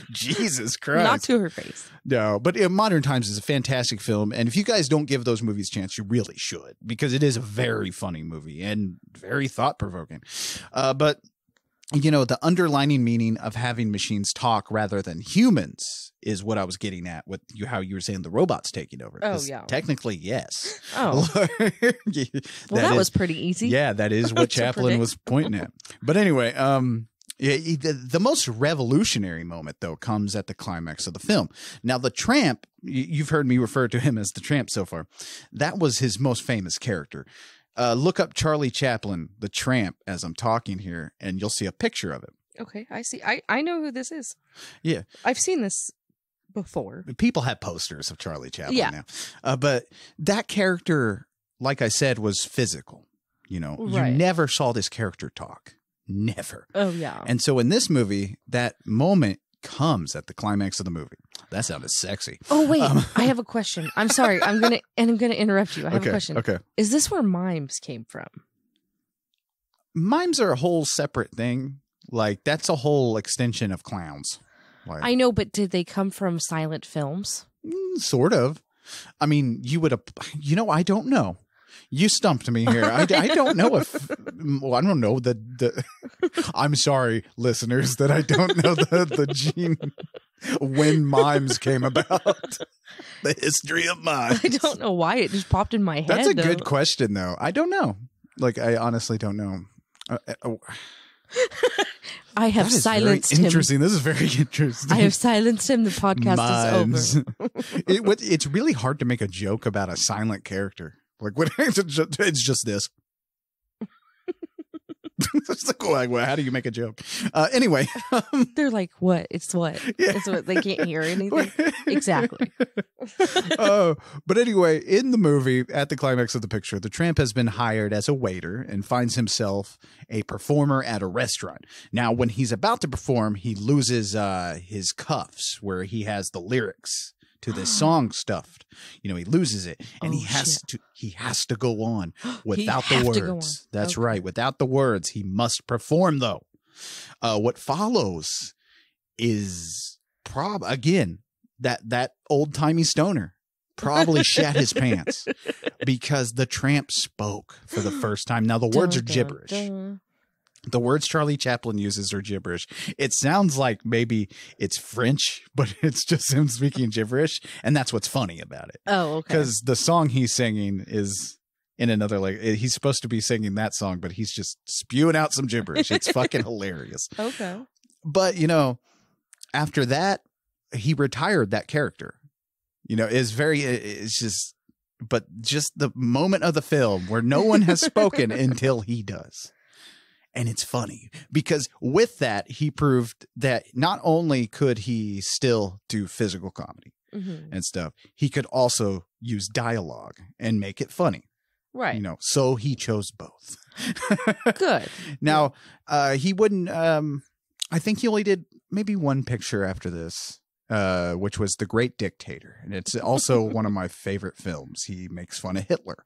Jesus Christ. Not to her face. No, but Modern Times is a fantastic film. And if you guys don't give those movies a chance, you really should. Because it is a very funny movie and very thought-provoking. But you know, the underlining meaning of having machines talk rather than humans is what I was getting at with you, how you were saying the robots taking over. Oh, yeah. Technically, yes. Oh. That was pretty easy. Yeah, that is what Chaplin was pointing at. But anyway, the most revolutionary moment, though, comes at the climax of the film. Now, the Tramp, you've heard me refer to him as the Tramp so far. That was his most famous character. Look up Charlie Chaplin, the Tramp, as I'm talking here, and you'll see a picture of him. Okay, I see. I know who this is. Yeah. I've seen this before. People have posters of Charlie Chaplin now. But that character, like I said, was physical. You know, Right. You never saw this character talk. Never. Oh, yeah. And so in this movie, that moment comes at the climax of the movie. That sounded sexy. Oh, wait. I have a question. I'm sorry. I'm gonna interrupt you. I have a question. Okay. Is this where mimes came from? Mimes are a whole separate thing. Like, that's a whole extension of clowns. Like, I know, but did they come from silent films? Sort of. I mean, I don't know. You stumped me here. I don't know if, well, I don't know I'm sorry, listeners, that I don't know the gene when mimes came about. The history of mimes. I don't know why it just popped in my head. That's a good question, though. I don't know. Like, I honestly don't know. I have silenced him. Interesting. This is very interesting. I have silenced him. The podcast is over. It's really hard to make a joke about a silent character. Like, it's just this. It's like, well, how do you make a joke? Anyway. They're like, what? It's what? Yeah. It's what? They can't hear anything? Exactly. But anyway, in the movie, at the climax of the picture, the Tramp has been hired as a waiter and finds himself a performer at a restaurant. Now, when he's about to perform, he loses his cuffs where he has the lyrics to this song stuffed. You know, he loses it, and he has to go on without the words. That's right. Without the words, he must perform, though. What follows is again, that old-timey stoner probably shat his pants because the Tramp spoke for the first time. Now, the words are gibberish. The words Charlie Chaplin uses are gibberish. It sounds like maybe it's French, but it's just him speaking gibberish. And that's what's funny about it. Oh, okay. Because the song he's singing is in another, like, he's supposed to be singing that song, but he's just spewing out some gibberish. It's fucking hilarious. Okay. But, you know, after that, he retired that character. You know, it's just the moment of the film where no one has spoken until he does. And it's funny because with that, he proved that not only could he still do physical comedy and stuff, he could also use dialogue and make it funny. Right. You know, so he chose both. Good. Now, he wouldn't, I think he only did maybe one picture after this, which was The Great Dictator. And it's also one of my favorite films. He makes fun of Hitler.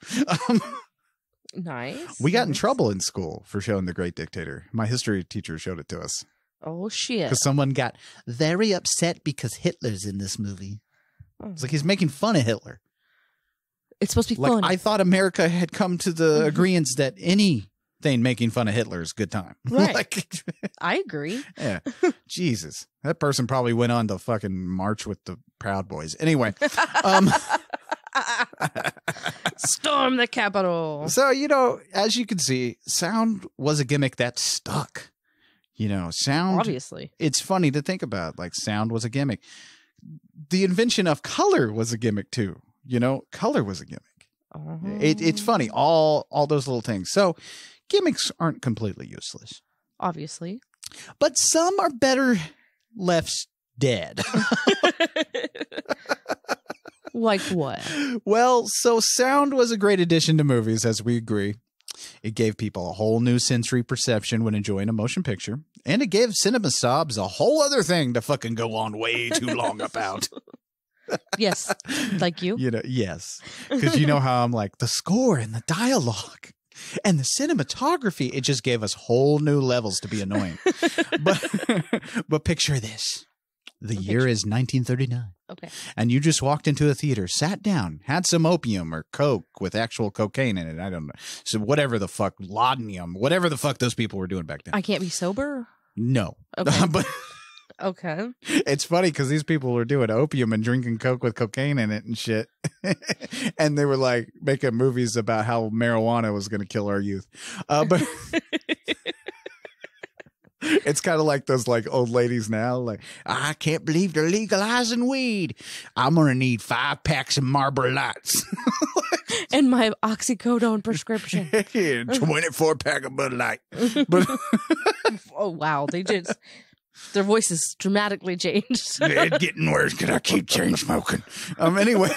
Nice. We got in trouble in school for showing The Great Dictator. My history teacher showed it to us. Oh, shit. Because someone got very upset because Hitler's in this movie. It's like he's making fun of Hitler. It's supposed to be like, fun. I thought America had come to the agreement that anything making fun of Hitler is a good time. Right. Like, I agree. Yeah. Jesus. That person probably went on to fucking march with the Proud Boys. Anyway. Storm the Capitol. So, you know, as you can see, sound was a gimmick that stuck. You know, sound. Obviously. It's funny to think about. Like, sound was a gimmick. The invention of color was a gimmick, too. You know, color was a gimmick. It's funny. All those little things. So, gimmicks aren't completely useless. Obviously. But some are better left dead. Like what? Well, so sound was a great addition to movies, as we agree. It gave people a whole new sensory perception when enjoying a motion picture, and it gave cinema sobs a whole other thing to fucking go on way too long about. Yes, like you. You know, yes, because you know how I'm like the score and the dialogue and the cinematography. It just gave us whole new levels to be annoying. but picture this: the year is 1939. Okay. And you just walked into a theater, sat down, had some opium or coke with actual cocaine in it. I don't know. So whatever the fuck, laudanum, whatever the fuck those people were doing back then. I can't be sober? No. Okay. But okay. it's funny because these people were doing opium and drinking coke with cocaine in it and shit. And they were like making movies about how marijuana was going to kill our youth. But it's kind of like those like old ladies now. Like, I can't believe they're legalizing weed. I'm going to need 5 packs of Marlboro Lights. And my oxycodone prescription. 24 pack of Bud Light. But oh, wow. Their voices dramatically changed. it's getting worse because I keep chain smoking. Anyway.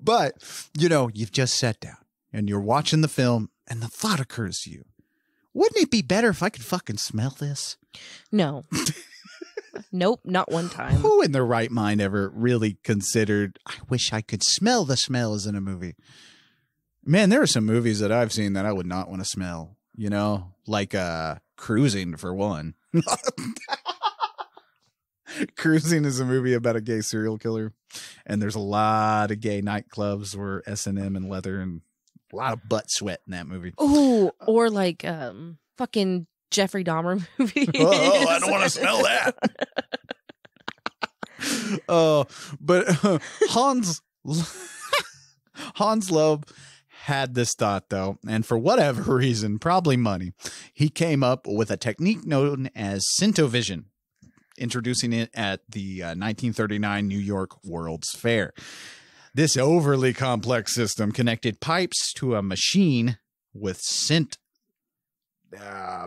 But, you know, you've just sat down and you're watching the film and the thought occurs to you. Wouldn't it be better if I could fucking smell this? No. Nope, not one time. Who in their right mind ever really considered, I wish I could smell the smells in a movie? Man, there are some movies that I've seen that I would not want to smell, you know, like Cruising for one. Cruising is a movie about a gay serial killer, and there's a lot of gay nightclubs where S&M and leather and a lot of butt sweat in that movie. Oh, or like fucking Jeffrey Dahmer movie. Oh, I don't want to smell that. But Hans Loeb had this thought, though, and for whatever reason, probably money, he came up with a technique known as Scintovision, introducing it at the 1939 New York World's Fair. This overly complex system connected pipes to a machine with scent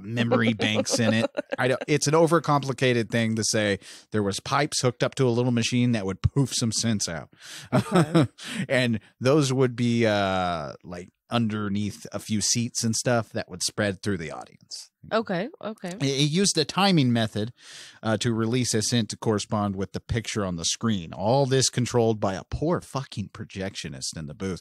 memory banks in it. It's an overcomplicated thing to say. There was pipes hooked up to a little machine that would poof some scents out. Okay. And those would be like underneath a few seats and stuff that would spread through the audience. Okay. It used the timing method to release a scent to correspond with the picture on the screen. All this controlled by a poor fucking projectionist in the booth.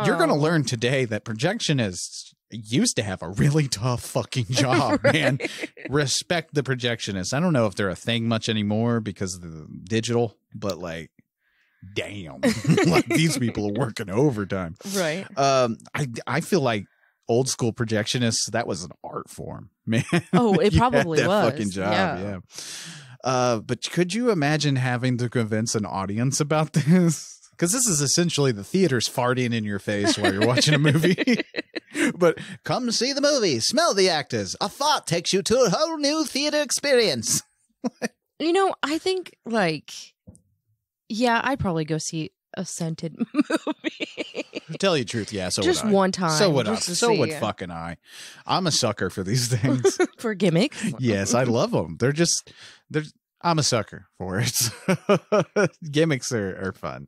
You're going to learn today that projectionists used to have a really tough fucking job, man. Respect the projectionists. I don't know if they're a thing much anymore because of the digital, but like, damn, like these people are working overtime. Right. I feel like old school projectionists, that was an art form, man. Oh, it probably that was. Fucking job, yeah. But could you imagine having to convince an audience about this? Because this is essentially the theater's farting in your face while you're watching a movie. But come see the movie, smell the actors. A fart takes you to a whole new theater experience. You know, I think like, yeah, I'd probably go see a scented movie. To tell you the truth, yeah, so just would I. one time. So would I. just to So see. would fucking I. I'm a sucker for these things. For gimmicks. Yes, I love them. I'm a sucker for it. Gimmicks are fun.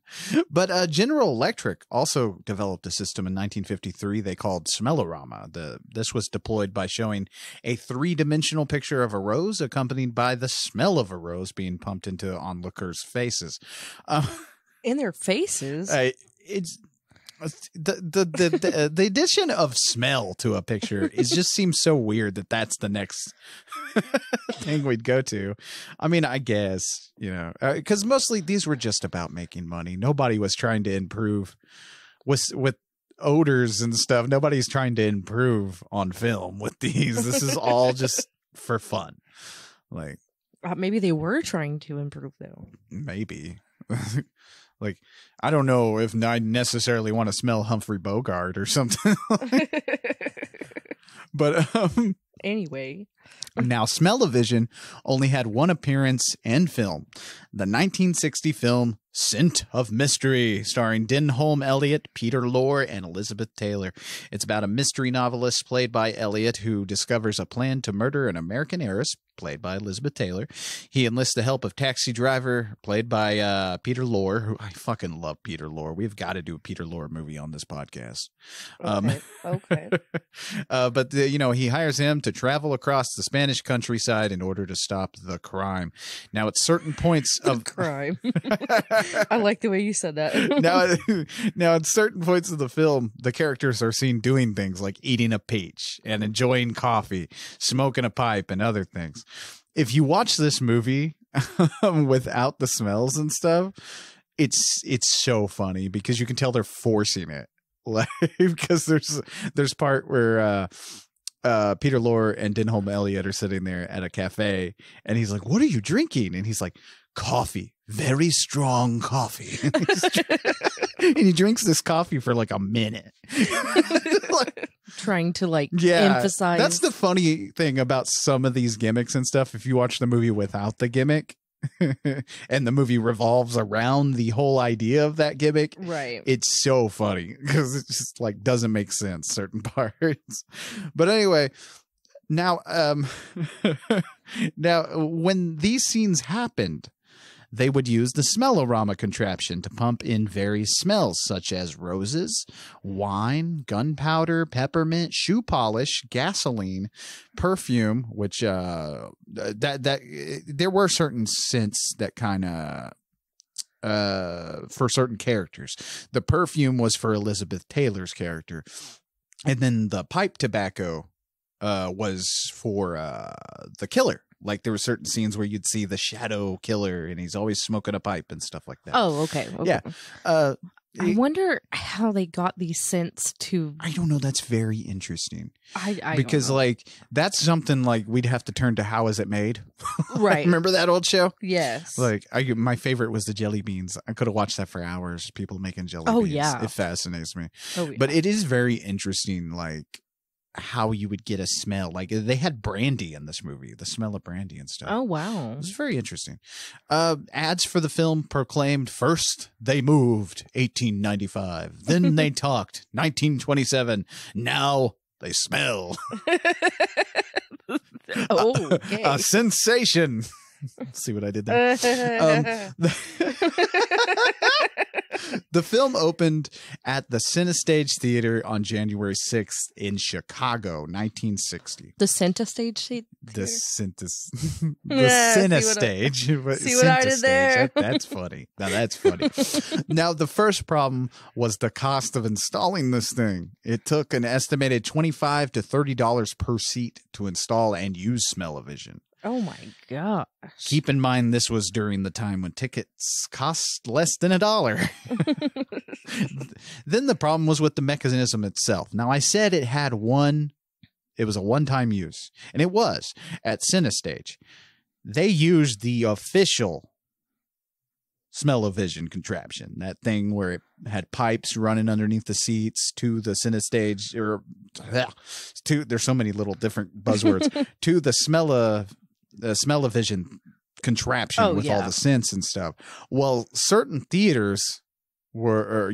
But General Electric also developed a system in 1953 they called Smellorama. This was deployed by showing a 3-dimensional picture of a rose accompanied by the smell of a rose being pumped into onlookers' faces. In their faces? It's the addition of smell to a picture just seems so weird that's the next thing we'd go to. I mean, I guess, you know, because mostly these were just about making money. Nobody was trying to improve with odors and stuff. Nobody's trying to improve on film with these. This is all just for fun. Like, maybe they were trying to improve though. Maybe. Like, I don't know if I necessarily want to smell Humphrey Bogart or something. But anyway. Now, Smell-O-Vision only had one appearance in film. The 1960 film Scent of Mystery, starring Denholm Elliott, Peter Lorre, and Elizabeth Taylor. It's about a mystery novelist played by Elliott who discovers a plan to murder an American heiress, played by Elizabeth Taylor. He enlists the help of taxi driver, played by Peter Lorre, who I fucking love Peter Lorre. We've got to do a Peter Lorre movie on this podcast. Okay. But he hires him to travel across the Spanish countryside in order to stop the crime. Now, at certain points of crime, I like the way you said that. now, at certain points of the film, the characters are seen doing things like eating a peach and enjoying coffee, smoking a pipe, and other things. If you watch this movie without the smells and stuff, it's so funny because you can tell they're forcing it. Like, because there's part where Peter Lorre and Denholm Elliott are sitting there at a cafe, and he's like, "What are you drinking?" And he's like, "Coffee, very strong coffee." And he drinks this coffee for like a minute. Trying to emphasize. That's the funny thing about some of these gimmicks and stuff. If you watch the movie without the gimmick and the movie revolves around the whole idea of that gimmick, right? It's so funny because it just doesn't make sense, certain parts. But anyway, now when these scenes happened, they would use the smellorama contraption to pump in various smells such as roses, wine, gunpowder, peppermint, shoe polish, gasoline, perfume, which there were certain scents that kind of for certain characters. The perfume was for Elizabeth Taylor's character, and then the pipe tobacco was for the killer. Like, there were certain scenes where you'd see the shadow killer and he's always smoking a pipe and stuff like that. Oh, okay. Yeah. I wonder how they got these scents to... I don't know. That's very interesting. Because that's something we'd have to turn to How Is It Made? Right. Remember that old show? Yes. My favorite was the jelly beans. I could have watched that for hours. People making jelly beans. Oh, yeah. It fascinates me. Oh, yeah. But it is very interesting, how you would get a smell. They had brandy in this movie, the smell of brandy and stuff. Oh, wow. It was very interesting. Ads for the film proclaimed, first they moved, 1895. Then they talked, 1927. Now they smell. Oh, okay. A sensation. See what I did there? The film opened at the Cinestage Theater on January 6th in Chicago, 1960. The Cinestage Theater? The Cinestage. See what I did there? That's funny. Now that's funny. Now, the first problem was the cost of installing this thing. It took an estimated $25 to $30 per seat to install and use Smell-O-Vision. Oh my gosh. Keep in mind, this was during the time when tickets cost less than $1. Then the problem was with the mechanism itself. Now, I said it was a one-time use, and it was at Cinestage. They used the official Smell-O-Vision contraption, that thing where it had pipes running underneath the seats to the Cinestage, there's so many little different buzzwords, to the Smell-O-Vision contraption with all the scents and stuff. Well, certain theaters were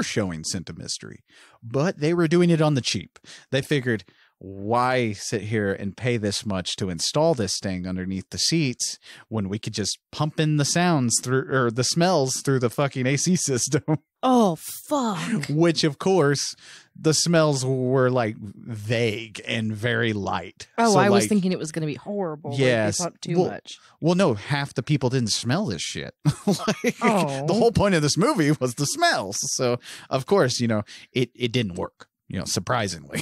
showing Scent of Mystery, but they were doing it on the cheap. They figured, why sit here and pay this much to install this thing underneath the seats when we could just pump in the sounds through, or the smells through the fucking AC system? Oh, fuck. Which, of course, the smells were vague and very light. Oh, so, I was thinking it was going to be horrible. Yes. They thought too much. Well, no, half the people didn't smell this shit. The whole point of this movie was the smells. So, of course, it didn't work. Surprisingly.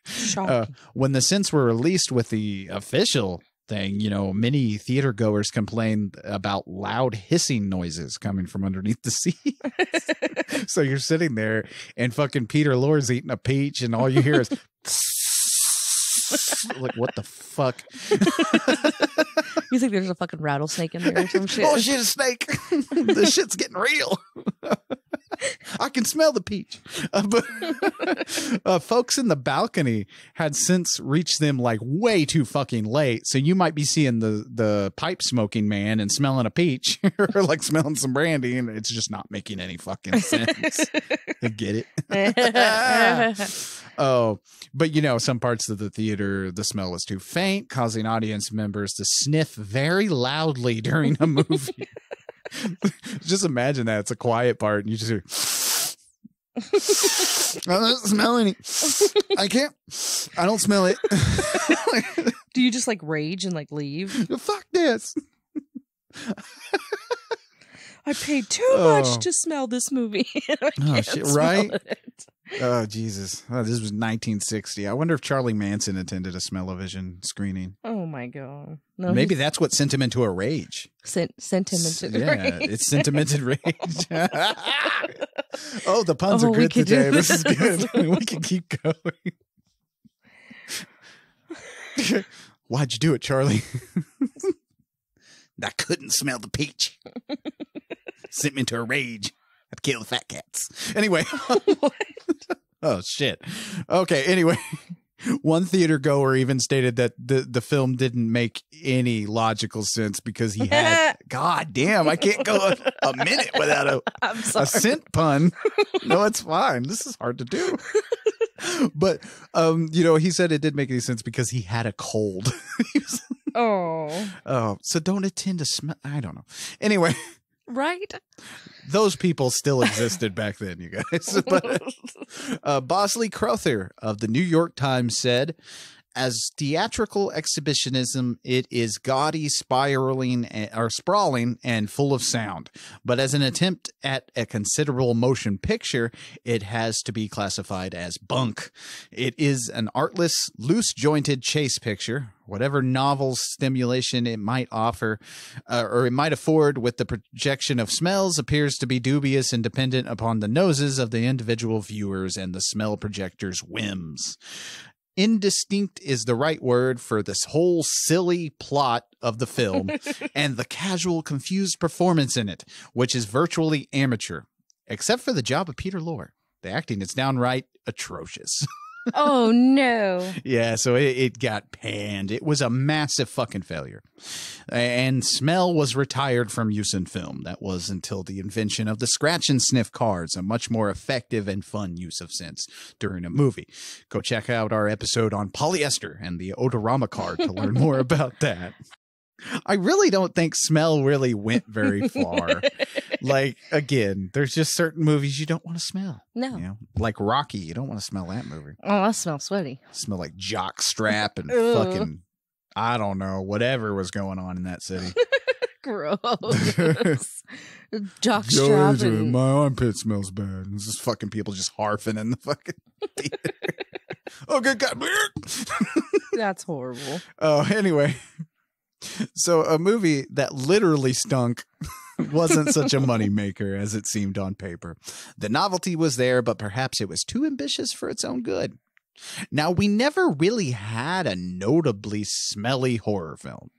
Shocking. When the scents were released with the official thing, many theater goers complained about loud hissing noises coming from underneath the seat. So you're sitting there and fucking Peter Lorre's eating a peach and all you hear is what the fuck? You think there's a fucking rattlesnake in there or some shit? Oh shit, a snake. This shit's getting real. I can smell the peach. But folks in the balcony had since reached them like way too fucking late. So you might be seeing the pipe smoking man and smelling a peach or like smelling some brandy, and it's just not making any fucking sense. I get it. Oh, but you know, some parts of the theater, the smell was too faint, causing audience members to sniff very loudly during a movie. Just imagine that. It's a quiet part and you just hear, I don't smell any. I can't. I don't smell it. Do you just like rage and like leave? Fuck this. I paid too much to smell this movie. Oh shit! Right? Oh Jesus! Oh, this was 1960. I wonder if Charlie Manson attended a smell-o-vision screening. Oh my god! No, maybe that's what sent him into a rage. Sentimented rage. Yeah, it's sentimented rage. Oh, the puns are good today. This is good. We can keep going. Why'd you do it, Charlie? I couldn't smell the peach. Sent me into a rage. I'd kill the fat cats. Anyway. Oh, shit. Okay, anyway. One theater goer even stated that the film didn't make any logical sense because he had... God damn, I can't go a minute without a scent pun. No, it's fine. This is hard to do. But, you know, he said it didn't make any sense because he had a cold. Oh, so don't attend to smell. I don't know. Anyway. Right. Those people still existed back then, you guys. But, Bosley Crowther of the New York Times said, as theatrical exhibitionism, it is gaudy, sprawling, and full of sound. But as an attempt at a considerable motion picture, it has to be classified as bunk. It is an artless, loose-jointed chase picture. Whatever novel stimulation it might offer, or it might afford with the projection of smells, appears to be dubious and dependent upon the noses of the individual viewers and the smell projector's whims. Indistinct is the right word for this whole silly plot of the film and the casual, confused performance in it, which is virtually amateur, except for the job of Peter Lorre. The acting is downright atrocious. Oh, no. Yeah, so it got panned. It was a massive fucking failure. And smell was retired from use in film. That was until the invention of the scratch and sniff cards, a much more effective and fun use of scents during a movie. Go check out our episode on polyester and the odorama card to learn more about that. I really don't think smell really went very far. Like, again, there's just certain movies you don't want to smell. No. You know, like Rocky, you don't want to smell that movie. Oh, I smell sweaty. Smell like jock strap and fucking, I don't know, whatever was going on in that city. Gross. Jock strap. My armpit smells bad. It's just fucking people just harfing in the fucking theater. Oh, good God. That's horrible. Oh, anyway. So a movie that literally stunk wasn't such a moneymaker as it seemed on paper. The novelty was there, but perhaps it was too ambitious for its own good. Now, we never really had a notably smelly horror film.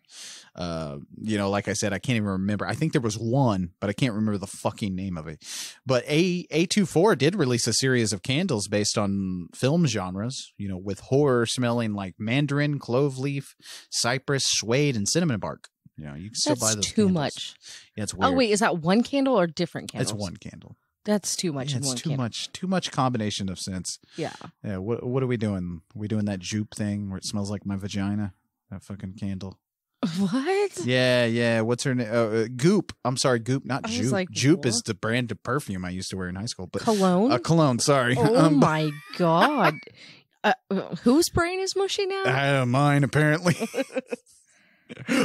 You know, like I said, I can't even remember. I think there was one, but I can't remember the fucking name of it. But A24 did release a series of candles based on film genres, you know, with horror smelling like mandarin, clove leaf, cypress, suede, and cinnamon bark. You know, you can still buy those. That's too candles. much. Yeah, it's weird. Oh, wait, is that one candle or different candles? It's one candle. That's too much in one candle. It's too much combination of scents. Yeah. Yeah, what are we doing? We doing that jupe thing where it smells like my vagina? That fucking candle. What? Yeah. What's her name? Goop. I'm sorry, Goop, not Jupe. Like, Jupe what? is the brand of perfume I used to wear in high school. But Cologne? Cologne, sorry. Oh, my God. Whose brain is mushy now? Mine, apparently.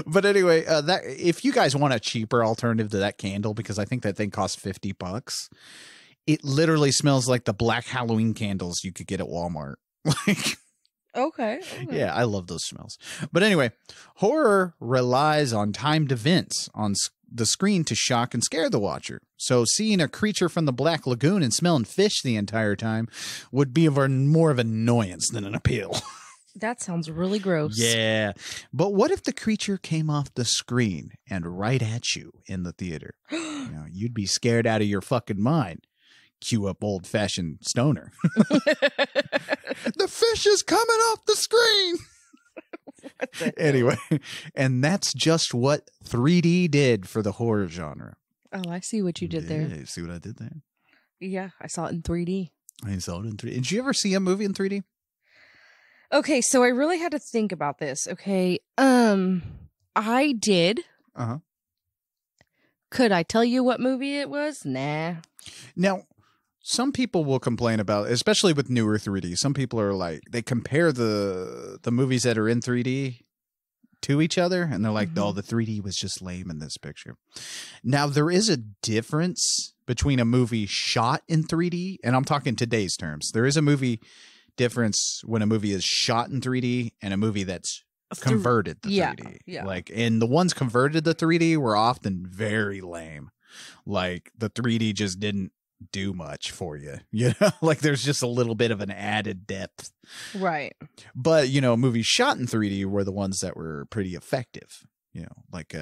But anyway, that if you guys want a cheaper alternative to that candle, because I think that thing costs $50, it literally smells like the black Halloween candles you could get at Walmart. Like... Okay. Yeah, I love those smells. But anyway, horror relies on timed events on the screen to shock and scare the watcher. So seeing a creature from the Black Lagoon and smelling fish the entire time would be more of an annoyance than an appeal. That sounds really gross. Yeah. But what if the creature came off the screen and right at you in the theater? You know, you'd be scared out of your fucking mind. cue up old-fashioned stoner. The fish is coming off the screen. Anyway, and that's just what 3D did for the horror genre. Oh, I see what you did there. You see what I did there? Yeah, I saw it in 3D. I saw it in 3D. Did you ever see a movie in 3D? Okay, so I really had to think about this. Okay, I did. Uh-huh. Could I tell you what movie it was? Nah. Now, some people will complain about, especially with newer 3D. Some people are like, they compare the movies that are in 3D to each other, and they're like, "Oh, the 3D was just lame in this picture." Now, there is a difference between a movie shot in 3D, and I'm talking today's terms. There is a movie difference when a movie is shot in 3D and a movie that's converted to 3D. Yeah. Like, and the ones converted to 3D were often very lame. Like, the 3D just didn't do much for you. You know, like there's just a little bit of an added depth. Right. But, you know, movies shot in 3D were the ones that were pretty effective. You know, like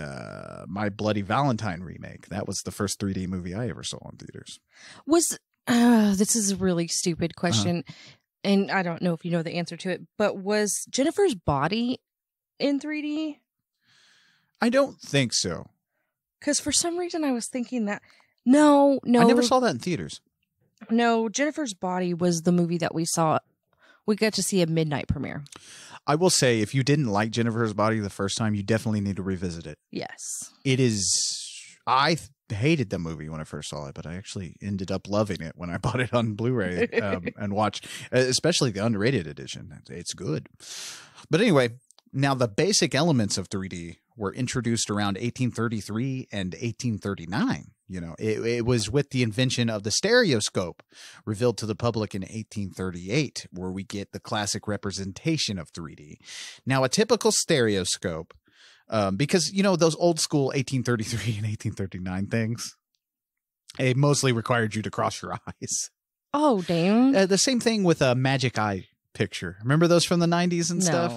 My Bloody Valentine remake. That was the first 3D movie I ever saw in theaters. Was this is a really stupid question, and I don't know if you know the answer to it, but was Jennifer's body in 3D? I don't think so. Because for some reason I was thinking that. No. I never saw that in theaters. No, Jennifer's Body was the movie that we saw. We got to see a midnight premiere. I will say, if you didn't like Jennifer's Body the first time, you definitely need to revisit it. Yes. It is... I hated the movie when I first saw it, but I actually ended up loving it when I bought it on Blu-ray and watched, especially the unrated edition. It's good. But anyway, now the basic elements of 3D were introduced around 1833 and 1839. You know, it was with the invention of the stereoscope, revealed to the public in 1838, where we get the classic representation of 3D. Now, a typical stereoscope, because, you know, those old school 1833 and 1839 things, it mostly required you to cross your eyes. Oh, damn. The same thing with a magic eye picture. Remember those from the 90s and stuff?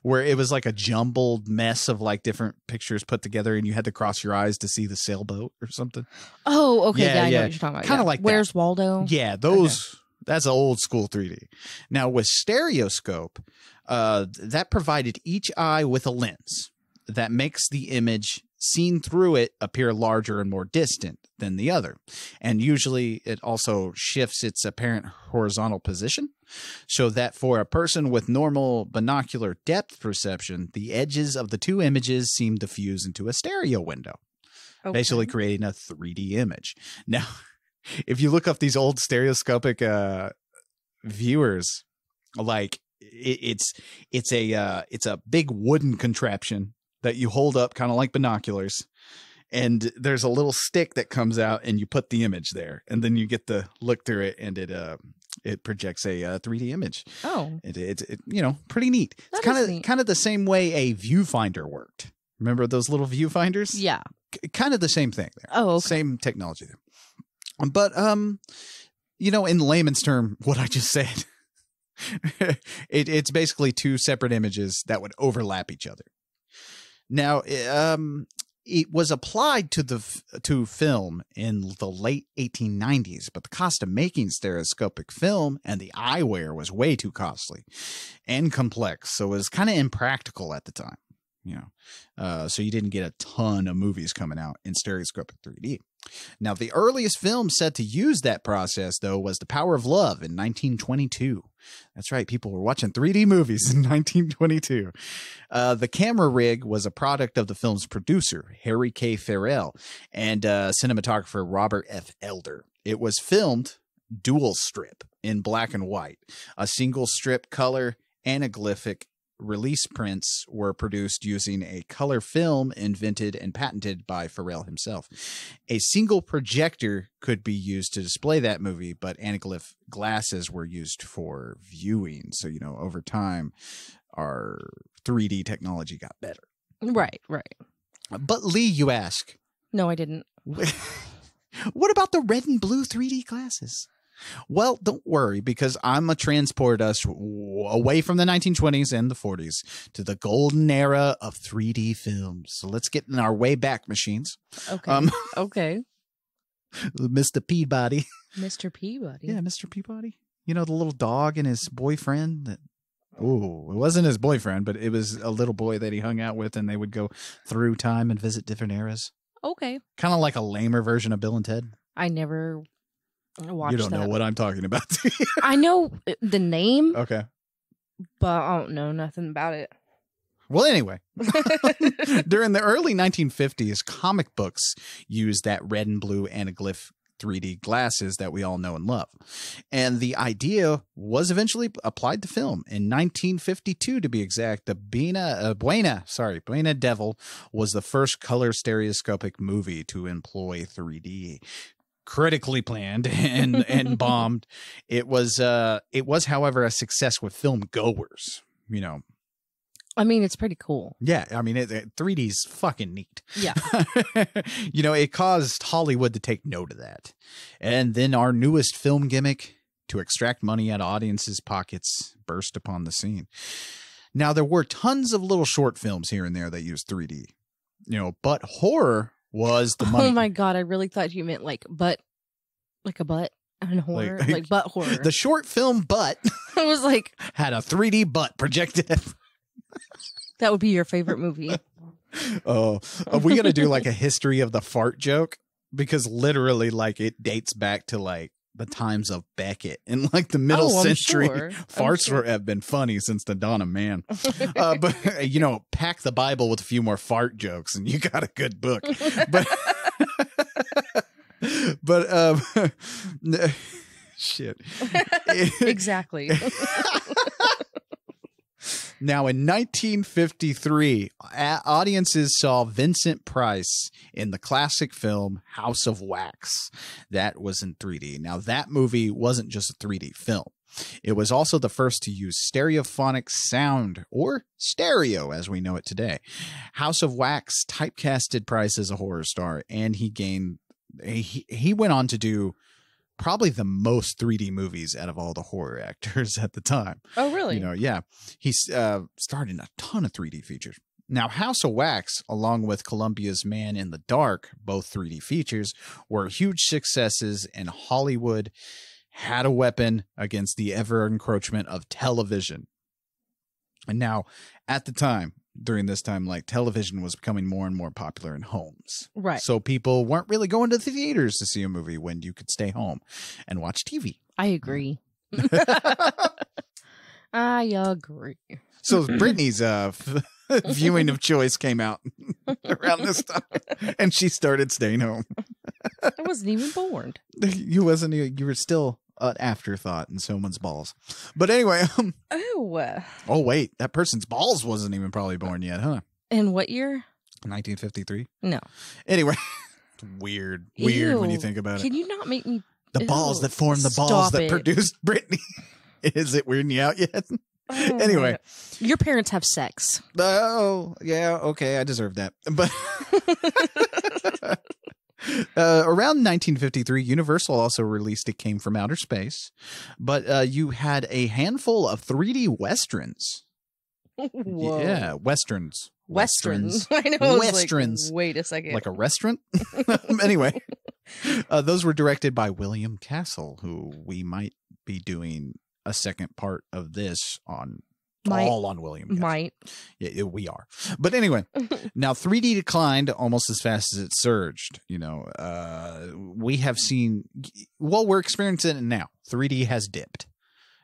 Where it was like a jumbled mess of like different pictures put together and you had to cross your eyes to see the sailboat or something. Oh, okay. Yeah, I know what you're talking about. Kind of like Where's that. Waldo? Yeah, those. Okay. That's an old school 3D. Now with stereoscope, that provided each eye with a lens that makes the image seen through it appear larger and more distant than the other. And usually it also shifts its apparent horizontal position so that for a person with normal binocular depth perception, the edges of the two images seem to fuse into a stereo window, basically creating a 3D image. Now, if you look up these old stereoscopic viewers, like it's a big wooden contraption that you hold up kind of like binoculars, and there's a little stick that comes out and you put the image there, and then you get to look through it, and it projects a 3D image. Oh, it's you know, pretty neat. It's kind of the same way a viewfinder worked. Remember those little viewfinders? Yeah, kind of the same thing there. Oh, okay. Same technology there. But you know, in layman's term, what I just said, it's basically two separate images that would overlap each other. Now, it was applied to film in the late 1890s, but the cost of making stereoscopic film and the eyewear was way too costly and complex, so it was kind of impractical at the time. You know, so you didn't get a ton of movies coming out in stereoscopic 3D. Now, the earliest film set to use that process, though, was The Power of Love in 1922. That's right. People were watching 3D movies in 1922. The camera rig was a product of the film's producer, Harry K. Farrell, and cinematographer Robert F. Elder. It was filmed dual strip in black and white. A single strip color anaglyphic release prints were produced using a color film invented and patented by Farrell himself. A single projector could be used to display that movie, but anaglyph glasses were used for viewing. So, you know, over time, our 3D technology got better. Right. But Lee, you ask. No, I didn't. What about the red and blue 3D glasses? Well, don't worry, because I'm going to transport us away from the 1920s and the 40s to the golden era of 3D films. So let's get in our way back machines. Okay. Okay. Mr. Peabody. Mr. Peabody. Yeah, Mr. Peabody. You know, the little dog and his boyfriend that. Oh, it wasn't his boyfriend, but it was a little boy that he hung out with, and they would go through time and visit different eras. Okay. Kind of like a lamer version of Bill and Ted. I never watched You don't know what I'm talking about. I know the name, Okay. but I don't know nothing about it. Well, anyway, during the early 1950s, comic books used that red and blue anaglyph 3D glasses that we all know and love. And the idea was eventually applied to film. In 1952, to be exact, the Buena Devil was the first color stereoscopic movie to employ 3D. Critically planned and bombed. It was, however, a success with film goers, you know. I mean, it's pretty cool. Yeah, I mean, 3D's fucking neat. Yeah. You know, it caused Hollywood to take note of that. And then our newest film gimmick to extract money out of audiences' pockets burst upon the scene. Now, there were tons of little short films here and there that used 3D, you know, but horror was the money. Oh my God, I really thought you meant like a butt and horror, like butt horror. The short film Butt I was like, had a 3D butt projected. that would be your favorite movie. Oh, we got to do like a history of the fart joke, because literally like it dates back to like the times of Beckett in like the middle century. Sure. Farts have been funny since the dawn of man. But you know, pack the Bible with a few more fart jokes and you got a good book. But shit. Exactly. Now, in 1953, audiences saw Vincent Price in the classic film House of Wax. That was in 3D. Now, that movie wasn't just a 3D film. It was also the first to use stereophonic sound, or stereo as we know it today. House of Wax typecasted Price as a horror star, and he went on to do probably the most 3D movies out of all the horror actors at the time. Oh, really? You know, yeah. He's starred in a ton of 3D features. Now, House of Wax, along with Columbia's Man in the Dark, both 3D features, were huge successes, and Hollywood had a weapon against the ever-encroachment of television. And now, at the time, during this time, like television was becoming more and more popular in homes. Right. So people weren't really going to the theaters to see a movie when you could stay home and watch TV. I agree. I agree. So Brittany's viewing of choice came out around this time, and she started staying home. I wasn't even born. You were still an afterthought in someone's balls. But anyway. Oh, wait. That person's balls wasn't even probably born yet, huh? In what year? 1953? No. Anyway. It's weird. Weird when you think about it. Can you not make me... The balls that formed the balls that produced Brittany. Is it weirding you out yet? Oh, anyway. Your parents have sex. Oh, yeah. Okay. I deserve that. But... around 1953, Universal also released It Came from Outer Space, but you had a handful of 3D westerns. Whoa. Yeah, westerns. I know. Westerns. Like, wait a second. Like a restaurant? Anyway, those were directed by William Castle, who we might be doing a second part of this on. All on William Castle. Might. Yeah, we are. But anyway, now 3D declined almost as fast as it surged. You know, we have seen, well, we're experiencing it now. 3D has dipped.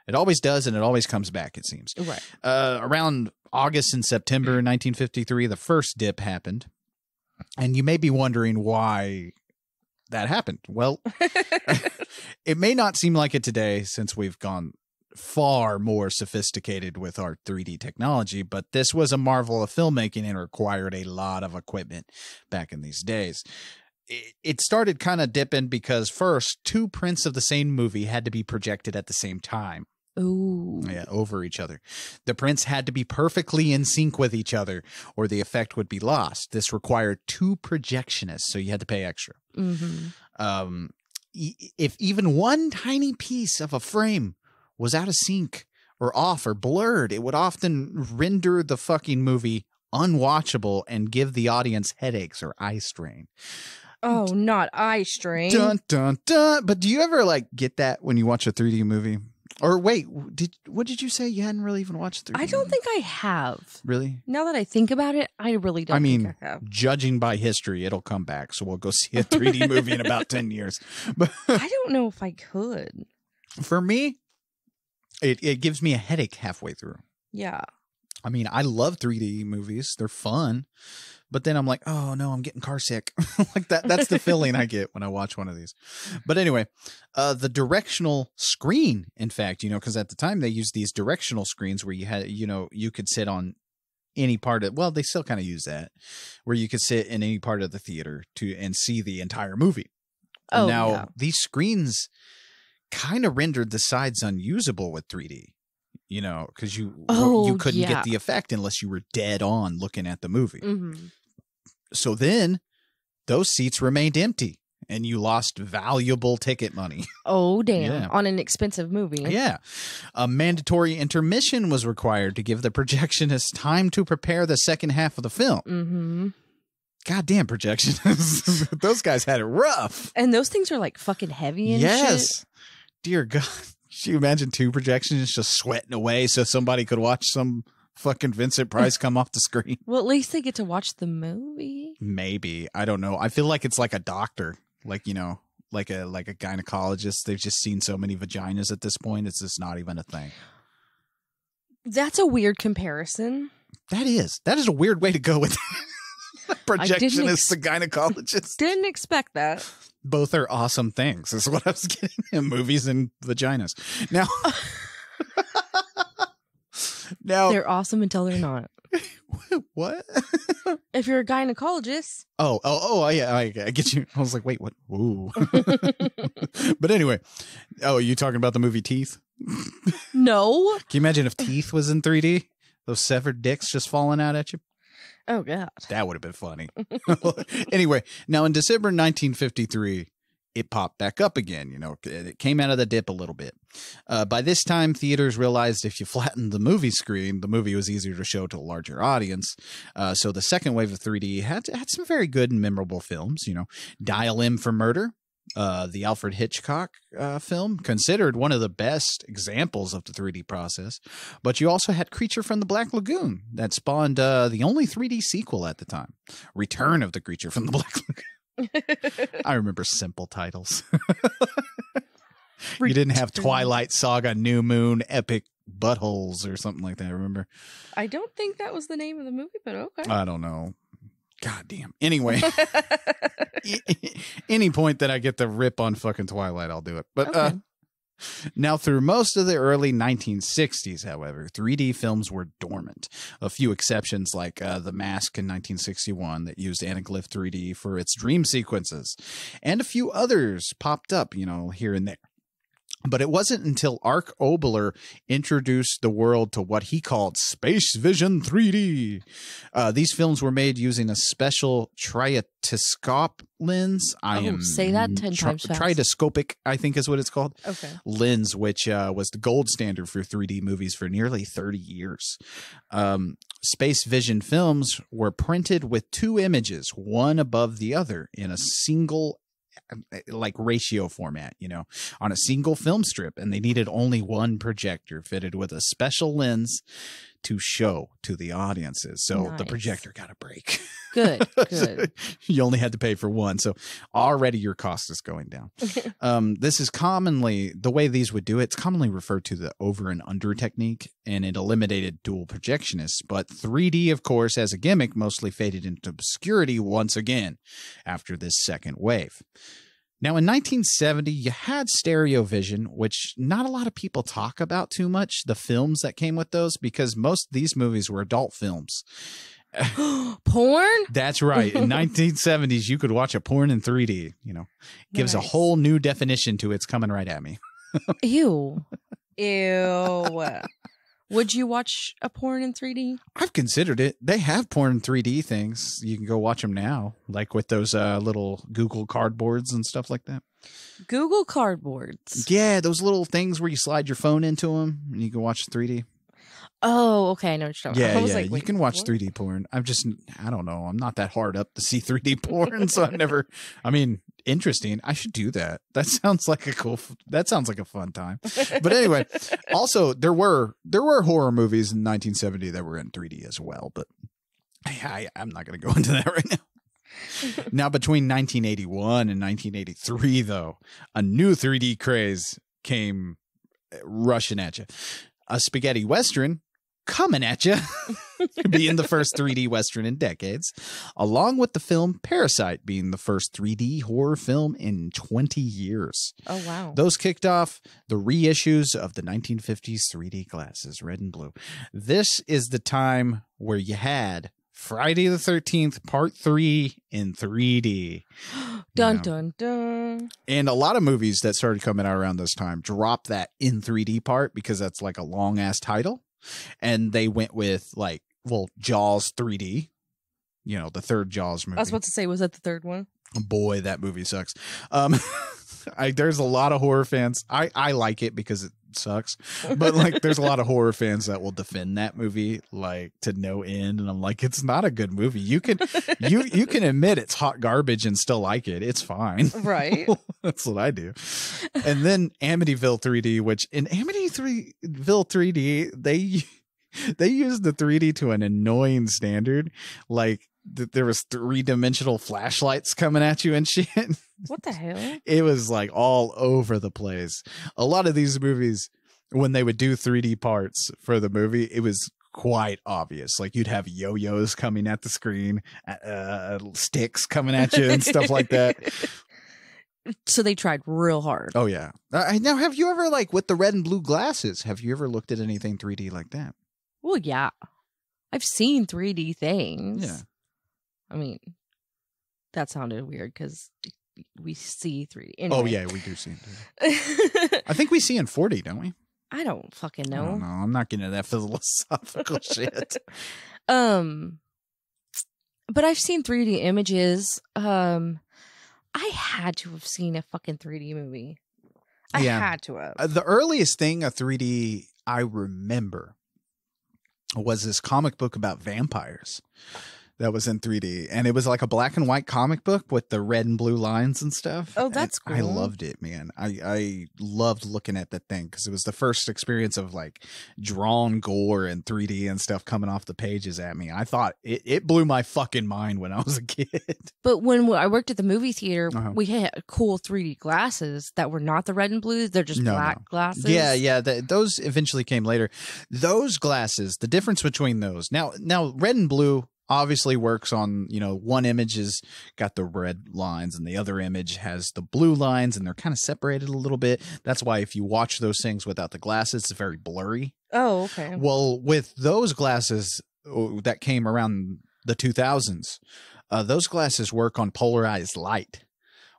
It always does, and it always comes back, it seems. Right. Around August and September 1953, the first dip happened. And you may be wondering why that happened. Well, it may not seem like it today since we've gone far more sophisticated with our 3D technology, but this was a marvel of filmmaking and required a lot of equipment back in these days. It started kind of dipping because first, two prints of the same movie had to be projected at the same time. Ooh. Yeah, over each other. The prints had to be perfectly in sync with each other or the effect would be lost. This required two projectionists, so you had to pay extra. Mm-hmm. If even one tiny piece of a frame was out of sync or off or blurred, it would often render the fucking movie unwatchable and give the audience headaches or eye strain. Oh, not eye strain. Dun, dun, dun. But do you ever like get that when you watch a 3D movie? Or wait, what did you say? You hadn't really even watched 3D I don't think I have. Really? Now that I think about it, I really don't think I have. Judging by history, it'll come back. So we'll go see a 3D movie in about 10 years. But I don't know if I could. for me, it gives me a headache halfway through. Yeah. I mean, I love 3D movies. They're fun. But then I'm like, oh no, I'm getting car sick. Like that's the feeling I get when I watch one of these. But anyway, the directional screen, in fact, because at the time they used these directional screens where you had, you could sit on any part of, well, they still kind of use that, where you could sit in any part of the theater and see the entire movie. Oh, now, yeah. These screens kind of rendered the sides unusable with 3D. Because you couldn't get the effect unless you were dead on looking at the movie. Mm-hmm. So then those seats remained empty and you lost valuable ticket money. Oh, damn. Yeah. On an expensive movie. Yeah. A mandatory intermission was required to give the projectionists time to prepare the second half of the film. Mm-hmm. Goddamn projectionists. Those guys had it rough. And those things are like fucking heavy and shit. Dear God. Can you imagine 2 projectionists just sweating away so somebody could watch some fucking Vincent Price come off the screen? Well, at least they get to watch the movie. Maybe. I don't know. I feel like it's like a doctor, like a gynecologist. They've just seen so many vaginas at this point. It's just not even a thing. That's a weird comparison. That is a weird way to go with projectionist and gynecologist. Didn't expect that. Both are awesome things, is what I was getting in movies and vaginas. Now, They're awesome until they're not. What? If you're a gynecologist. Oh, yeah, I get you. I was like, wait, what? Ooh. But anyway, you talking about the movie Teeth? No. Can you imagine if Teeth was in 3D? Those severed dicks just falling out at you? Oh, God. That would have been funny. Anyway, now in December 1953, it popped back up again. It came out of the dip a little bit. By this time, theaters realized if you flattened the movie screen, the movie was easier to show to a larger audience. So the second wave of 3D had some very good and memorable films. Dial M for Murder, the Alfred Hitchcock film, considered one of the best examples of the 3D process. But you also had Creature from the Black Lagoon that spawned the only 3D sequel at the time, Return of the Creature from the Black Lagoon. I remember simple titles. You didn't have Twilight Saga, New Moon, Epic Buttholes or something like that, remember? I don't think that was the name of the movie, but okay. I don't know. God damn. Anyway, any point that I get the rip on fucking Twilight, I'll do it. But okay. Now, through most of the early 1960s, however, 3D films were dormant. A few exceptions like The Mask in 1961 that used Anaglyph 3D for its dream sequences. And a few others popped up, here and there. But it wasn't until Ark Oboler introduced the world to what he called Space Vision 3D. These films were made using a special triatoscope lens. Say that 10 times fast. Triatoscopic, I think is what it's called. Okay. Lens, which was the gold standard for 3D movies for nearly 30 years. Space Vision films were printed with 2 images, one above the other, in a single like ratio format, on a single film strip, and they needed only one projector fitted with a special lens to show to the audiences. So the projector got a break. Good. You only had to pay for one. So already your cost is going down. This is commonly, the way these would do it, it's commonly referred to the over and under technique, and it eliminated dual projectionists. But 3D, of course, as a gimmick, mostly faded into obscurity once again after this second wave. Now, in 1970, you had stereo vision, which not a lot of people talk about too much, the films that came with those, because most of these movies were adult films. Porn? That's right. In 1970s, you could watch a porn in 3D, Gives a whole new definition to It's Coming Right at Me. Ew. Would you watch a porn in 3D? I've considered it. They have porn in 3D things. You can go watch them now, like with those little Google Cardboards and stuff like that. Google Cardboards? Yeah, those little things where you slide your phone into them and you can watch 3D. Oh, okay. I know what you're talking about. Yeah, I was yeah. like, You wait, can watch what? 3D porn. I don't know. I'm not that hard up to see 3D porn, so I've never. I mean, interesting. I should do that. That sounds like a fun time. But anyway, also there were horror movies in 1970 that were in 3D as well. But I'm not going to go into that right now. Now, between 1981 and 1983, though, a new 3D craze came rushing at you. A spaghetti western coming at you, being the first 3D western in decades, along with the film Parasite being the first 3D horror film in 20 years. Oh, wow. Those kicked off the reissues of the 1950s 3D glasses, red and blue. This is the time where you had Friday the 13th, Part 3 in 3D. Dun, dun, dun. And a lot of movies that started coming out around this time dropped that in 3D part because that's like a long-ass title. And they went with like, well, Jaws 3D, the third Jaws movie. I was about to say, was that the third one? Boy, that movie sucks. There's a lot of horror fans. I like it because it sucks, but like there's a lot of horror fans that will defend that movie like to no end, and I'm like, it's not a good movie. You can you can admit it's hot garbage and still like it. It's fine. Right. That's what I do. And then Amityville 3D, which in Amityville 3D they used the 3D to an annoying standard. Like there was 3-dimensional flashlights coming at you and shit. What the hell? It was like all over the place. A lot of these movies, when they would do 3D parts for the movie, it was quite obvious. Like you'd have yo-yos coming at the screen, sticks coming at you and stuff like that. So they tried real hard. Oh, yeah. Now, have you ever, like, with the red and blue glasses, have you ever looked at anything 3D like that? Well, yeah. I've seen 3D things. Yeah. I mean, that sounded weird because we see 3D. Anyway. Oh, yeah, we do see it. I think we see in 4D, don't we? I don't fucking know. I don't know. I'm not getting into that philosophical shit. But I've seen 3D images. I had to have seen a fucking 3D movie. I had to have. The earliest thing a 3D I remember was this comic book about vampires that was in 3D, and it was like a black and white comic book with the red and blue lines and stuff. Oh, that's cool. I loved it, man. I loved looking at that thing because it was the first experience of like drawn gore and 3D and stuff coming off the pages at me. I thought it blew my fucking mind when I was a kid. But when I worked at the movie theater, we had cool 3D glasses that were not the red and blues. They're just black glasses. Yeah. Those eventually came later. Those glasses, the difference between those. Now red and blue obviously works on, one image has got the red lines and the other image has the blue lines, and they're kind of separated a little bit. That's why if you watch those things without the glasses, it's very blurry. Oh, okay. Well, with those glasses that came around the 2000s, those glasses work on polarized light,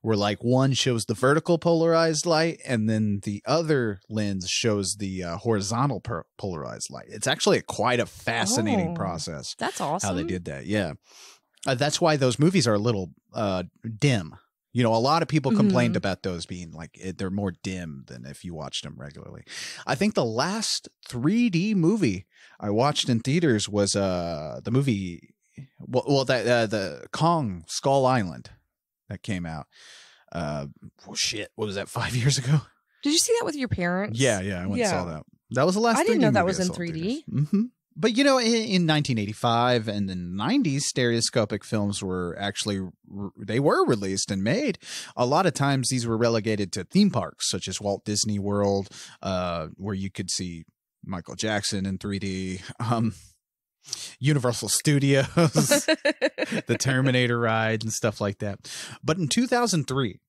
where like one shows the vertical polarized light and then the other lens shows the horizontal polarized light. It's actually quite a fascinating process. That's awesome. How they did that. Yeah. That's why those movies are a little dim. A lot of people complained about those being like, they're more dim than if you watched them regularly. I think the last 3D movie I watched in theaters was the movie, the Kong Skull Island. That came out. What was that, 5 years ago? Did you see that with your parents? Yeah, I went and saw that. That was the last 3D I didn't know that movie was in 3D. Mm-hmm. But, in 1985 and the 90s, stereoscopic films were actually, they were released and made. A lot of times these were relegated to theme parks, such as Walt Disney World, where you could see Michael Jackson in 3D. Universal Studios, the Terminator ride and stuff like that. But in 2003,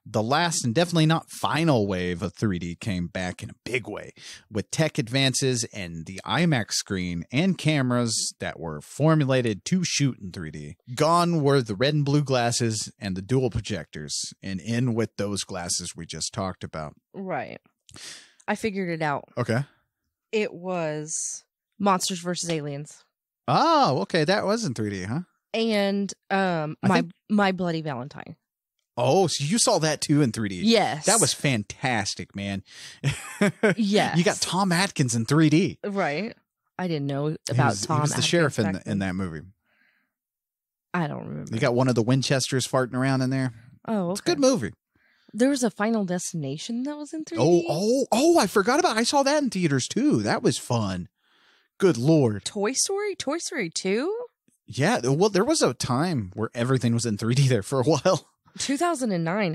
the last and definitely not final wave of 3D came back in a big way with tech advances and the IMAX screen and cameras that were formulated to shoot in 3D. Gone were the red and blue glasses and the dual projectors, and in with those glasses we just talked about. Right. I figured it out. Okay. It was Monsters vs. Aliens. Oh, okay. That was in 3D, huh? And My Bloody Valentine. Oh, so you saw that too in 3D? Yes. That was fantastic, man. Yes. You got Tom Atkins in 3D. Right. I didn't know about Tom. He was the sheriff in in that movie. I don't remember. You got one of the Winchesters farting around in there. Oh, okay. It's a good movie. There was a Final Destination that was in 3D. Oh! I forgot about. I saw that in theaters too. That was fun. Good Lord. Toy Story 2. Yeah. Well, there was a time where everything was in 3D there for a while. 2009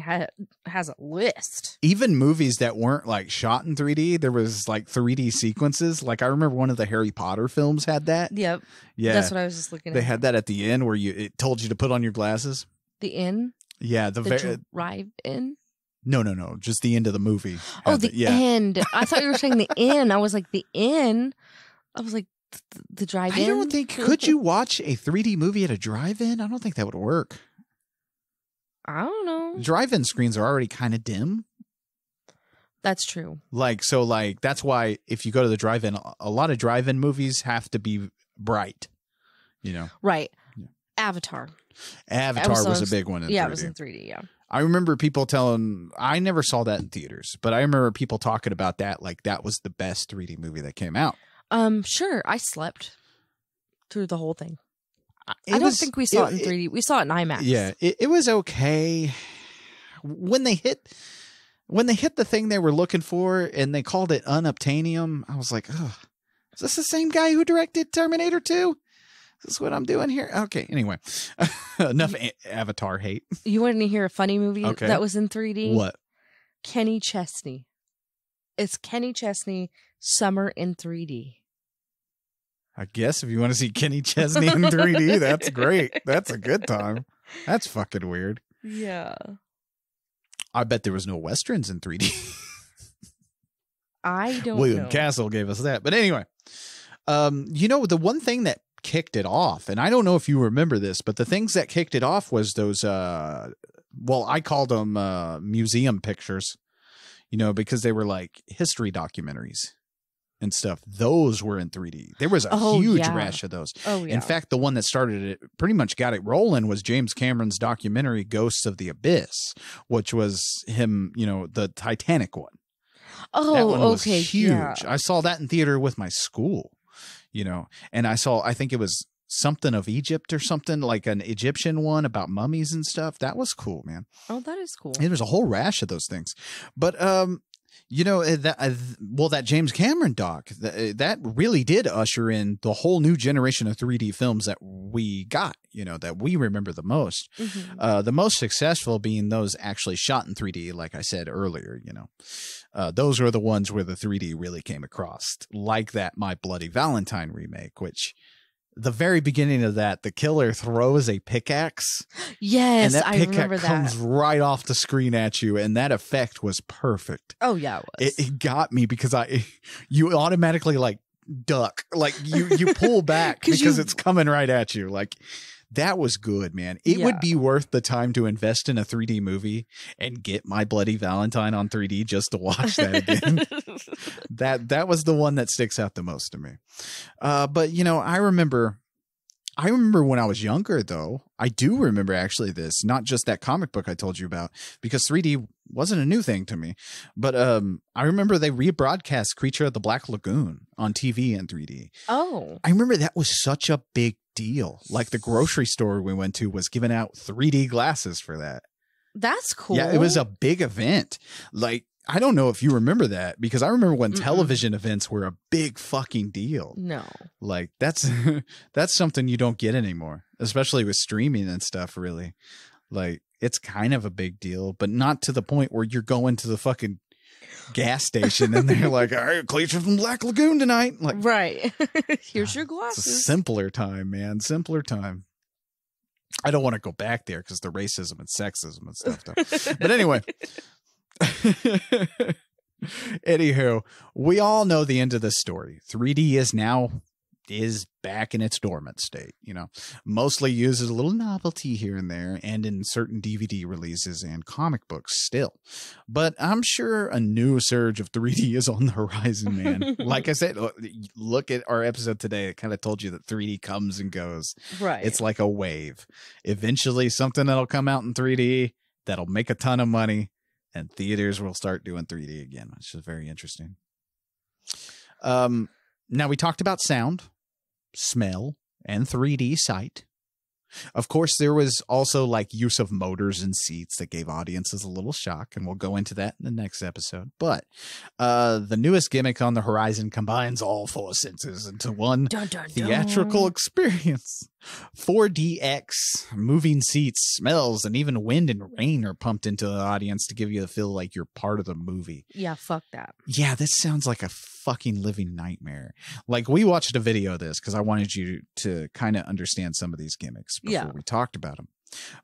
has a list. Even movies that weren't like shot in 3D, there was like 3D sequences. Like I remember one of the Harry Potter films had that. Yep. Yeah. That's what I was just looking at. They had that at the end where it told you to put on your glasses. The inn? Yeah. The drive-in? No. Just the end of the movie. Oh, the end. I thought you were saying the inn. I was like, the inn? I was like, the drive-in? I don't think, could you watch a 3D movie at a drive-in? I don't think that would work. I don't know. Drive-in screens are already kind of dim. That's true. That's why if you go to the drive-in, a lot of drive-in movies have to be bright, you know? Right. Yeah. Avatar was a big one in 3D. Yeah, it was in 3D, yeah. I remember people telling, I never saw that in theaters, but I remember people talking about that like that was the best 3D movie that came out. Sure. I slept through the whole thing. I don't think we saw it in 3D. We saw it in IMAX. Yeah, it was okay. When they hit the thing they were looking for and they called it unobtainium, I was like, oh, is this the same guy who directed Terminator 2? Is this what I'm doing here? Okay, anyway. Enough Avatar hate. You wanted to hear a funny movie that was in 3D? What? Kenny Chesney. It's Kenny Chesney, Summer in 3D. I guess if you want to see Kenny Chesney in 3D, that's great. That's a good time. That's fucking weird. Yeah. I bet there was no Westerns in 3D. I don't William know. Castle gave us that. But anyway, the one thing that kicked it off, and I don't know if you remember this, but the things that kicked it off was those, I called them museum pictures, because they were like history documentaries and stuff. Those were in 3D. There was a huge rash of those. Oh, yeah. In fact, the one that started it, pretty much got it rolling, was James Cameron's documentary Ghosts of the Abyss, which was him, the Titanic one. Oh, that one was okay. Huge. Yeah. I saw that in theater with my school, and I think it was something of Egypt or something, like an Egyptian one about mummies and stuff. That was cool, man. Oh, that is cool. There was a whole rash of those things. But, that James Cameron doc, that really did usher in the whole new generation of 3D films that we got, that we remember the most. Mm-hmm. The most successful being those actually shot in 3D, like I said earlier, those were the ones where the 3D really came across, like that My Bloody Valentine remake, which the very beginning of that, the killer throws a pickaxe. Yes, and that I remember pickaxe comes right off the screen at you, and that effect was perfect. Oh yeah, it was. It got me because you automatically like duck, like you pull back because it's coming right at you. Like that was good, man. It would be worth the time to invest in a 3D movie and get My Bloody Valentine on 3D just to watch that again. That was the one that sticks out the most to me. But I remember when I was younger, though. I do remember actually this, not just that comic book I told you about, because 3D wasn't a new thing to me. But I remember they rebroadcast Creature of the Black Lagoon on TV in 3D. Oh. I remember that was such a big deal. Like the grocery store we went to was giving out 3D glasses for that. That's cool. Yeah, it was a big event. Like, I don't know if you remember that, because I remember when television events were a big fucking deal. No. Like that's something you don't get anymore, especially with streaming and stuff, really. Like it's kind of a big deal, but not to the point where you're going to the fucking gas station and they're like, all right, Creature from Black Lagoon tonight. Like, right. Here's your glasses. It's a simpler time, man. Simpler time. I don't want to go back there because the racism and sexism and stuff, though. But anyway. Anywho, we all know the end of the story. 3D is back in its dormant state, mostly used as a little novelty here and there and in certain DVD releases and comic books still. But I'm sure a new surge of 3D is on the horizon, man. Like I said, look at our episode today. It kind of told you that 3D comes and goes. Right. It's like a wave. Eventually something that'll come out in 3D that'll make a ton of money and theaters will start doing 3D again, which is very interesting. Now, we talked about sound, smell, and 3D sight. Of course, there was also like use of motors and seats that gave audiences a little shock, and we'll go into that in the next episode. But the newest gimmick on the horizon combines all 4 senses into one theatrical experience. 4DX, moving seats, smells, and even wind and rain are pumped into the audience to give you the feel like you're part of the movie. Yeah, fuck that. Yeah, this sounds like a fucking living nightmare. Like, we watched a video of this because I wanted you to kind of understand some of these gimmicks before we talked about them.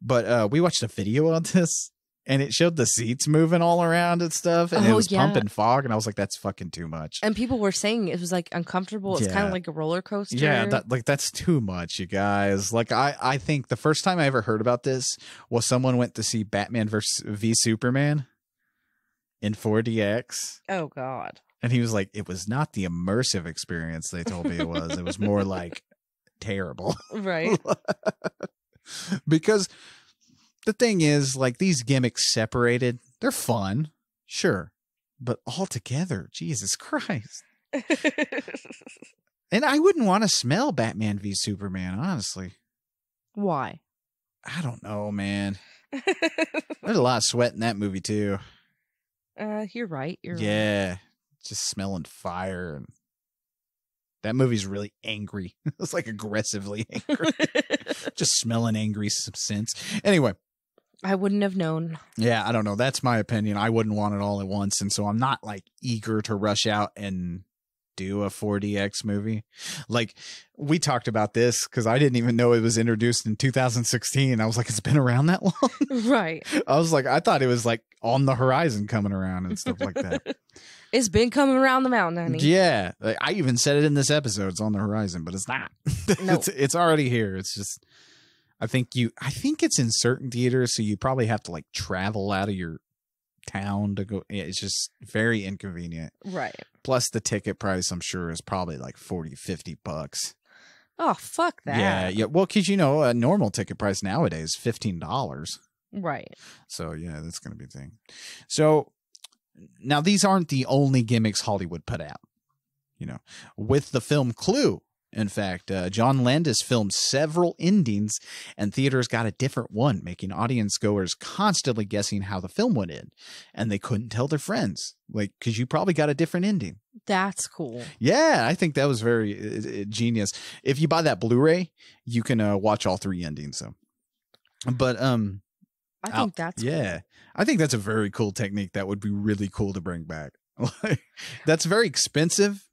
But we watched a video of this, and it showed the seats moving all around and stuff, and it was pumping fog, and I was like, that's fucking too much. And people were saying it was like uncomfortable. It's kind of like a roller coaster. Yeah, that's too much, you guys. Like, I think the first time I ever heard about this was someone went to see Batman v Superman in 4DX. Oh, God. And he was like, it was not the immersive experience they told me it was. It was more like terrible. Right. Because the thing is, like, these gimmicks separated, they're fun, sure, but all together, Jesus Christ. And I wouldn't want to smell Batman v Superman, honestly. Why? I don't know, man. There's a lot of sweat in that movie too. You're right. Yeah, just smelling fire, and that movie's really angry. It's like aggressively angry. Just smelling angry since. Anyway. I wouldn't have known. Yeah, I don't know. That's my opinion. I wouldn't want it all at once. And so I'm not like eager to rush out and do a 4DX movie. Like, we talked about this because I didn't even know it was introduced in 2016. I was like, it's been around that long? Right. I was like, I thought it was like on the horizon coming around and stuff like that. It's been coming around the mountain, honey. Yeah. I even said it in this episode. It's on the horizon, but it's not. No. It's already here. It's just... I think it's in certain theaters, so you probably have to like travel out of your town to go. It's just very inconvenient. Right. Plus the ticket price, I'm sure, is probably like $40-$50. Oh, fuck that. Yeah. Well, because, a normal ticket price nowadays is $15. Right. So, yeah, that's going to be a thing. So, now these aren't the only gimmicks Hollywood put out. With the film Clue, in fact, John Landis filmed several endings, and theaters got a different one, making audience goers constantly guessing how the film would end, and they couldn't tell their friends, like, because you probably got a different ending. That's cool. Yeah, I think that was very genius. If you buy that Blu-ray, you can watch all 3 endings. So, but I think that's cool. I think that's a very cool technique that would be really cool to bring back. That's very expensive.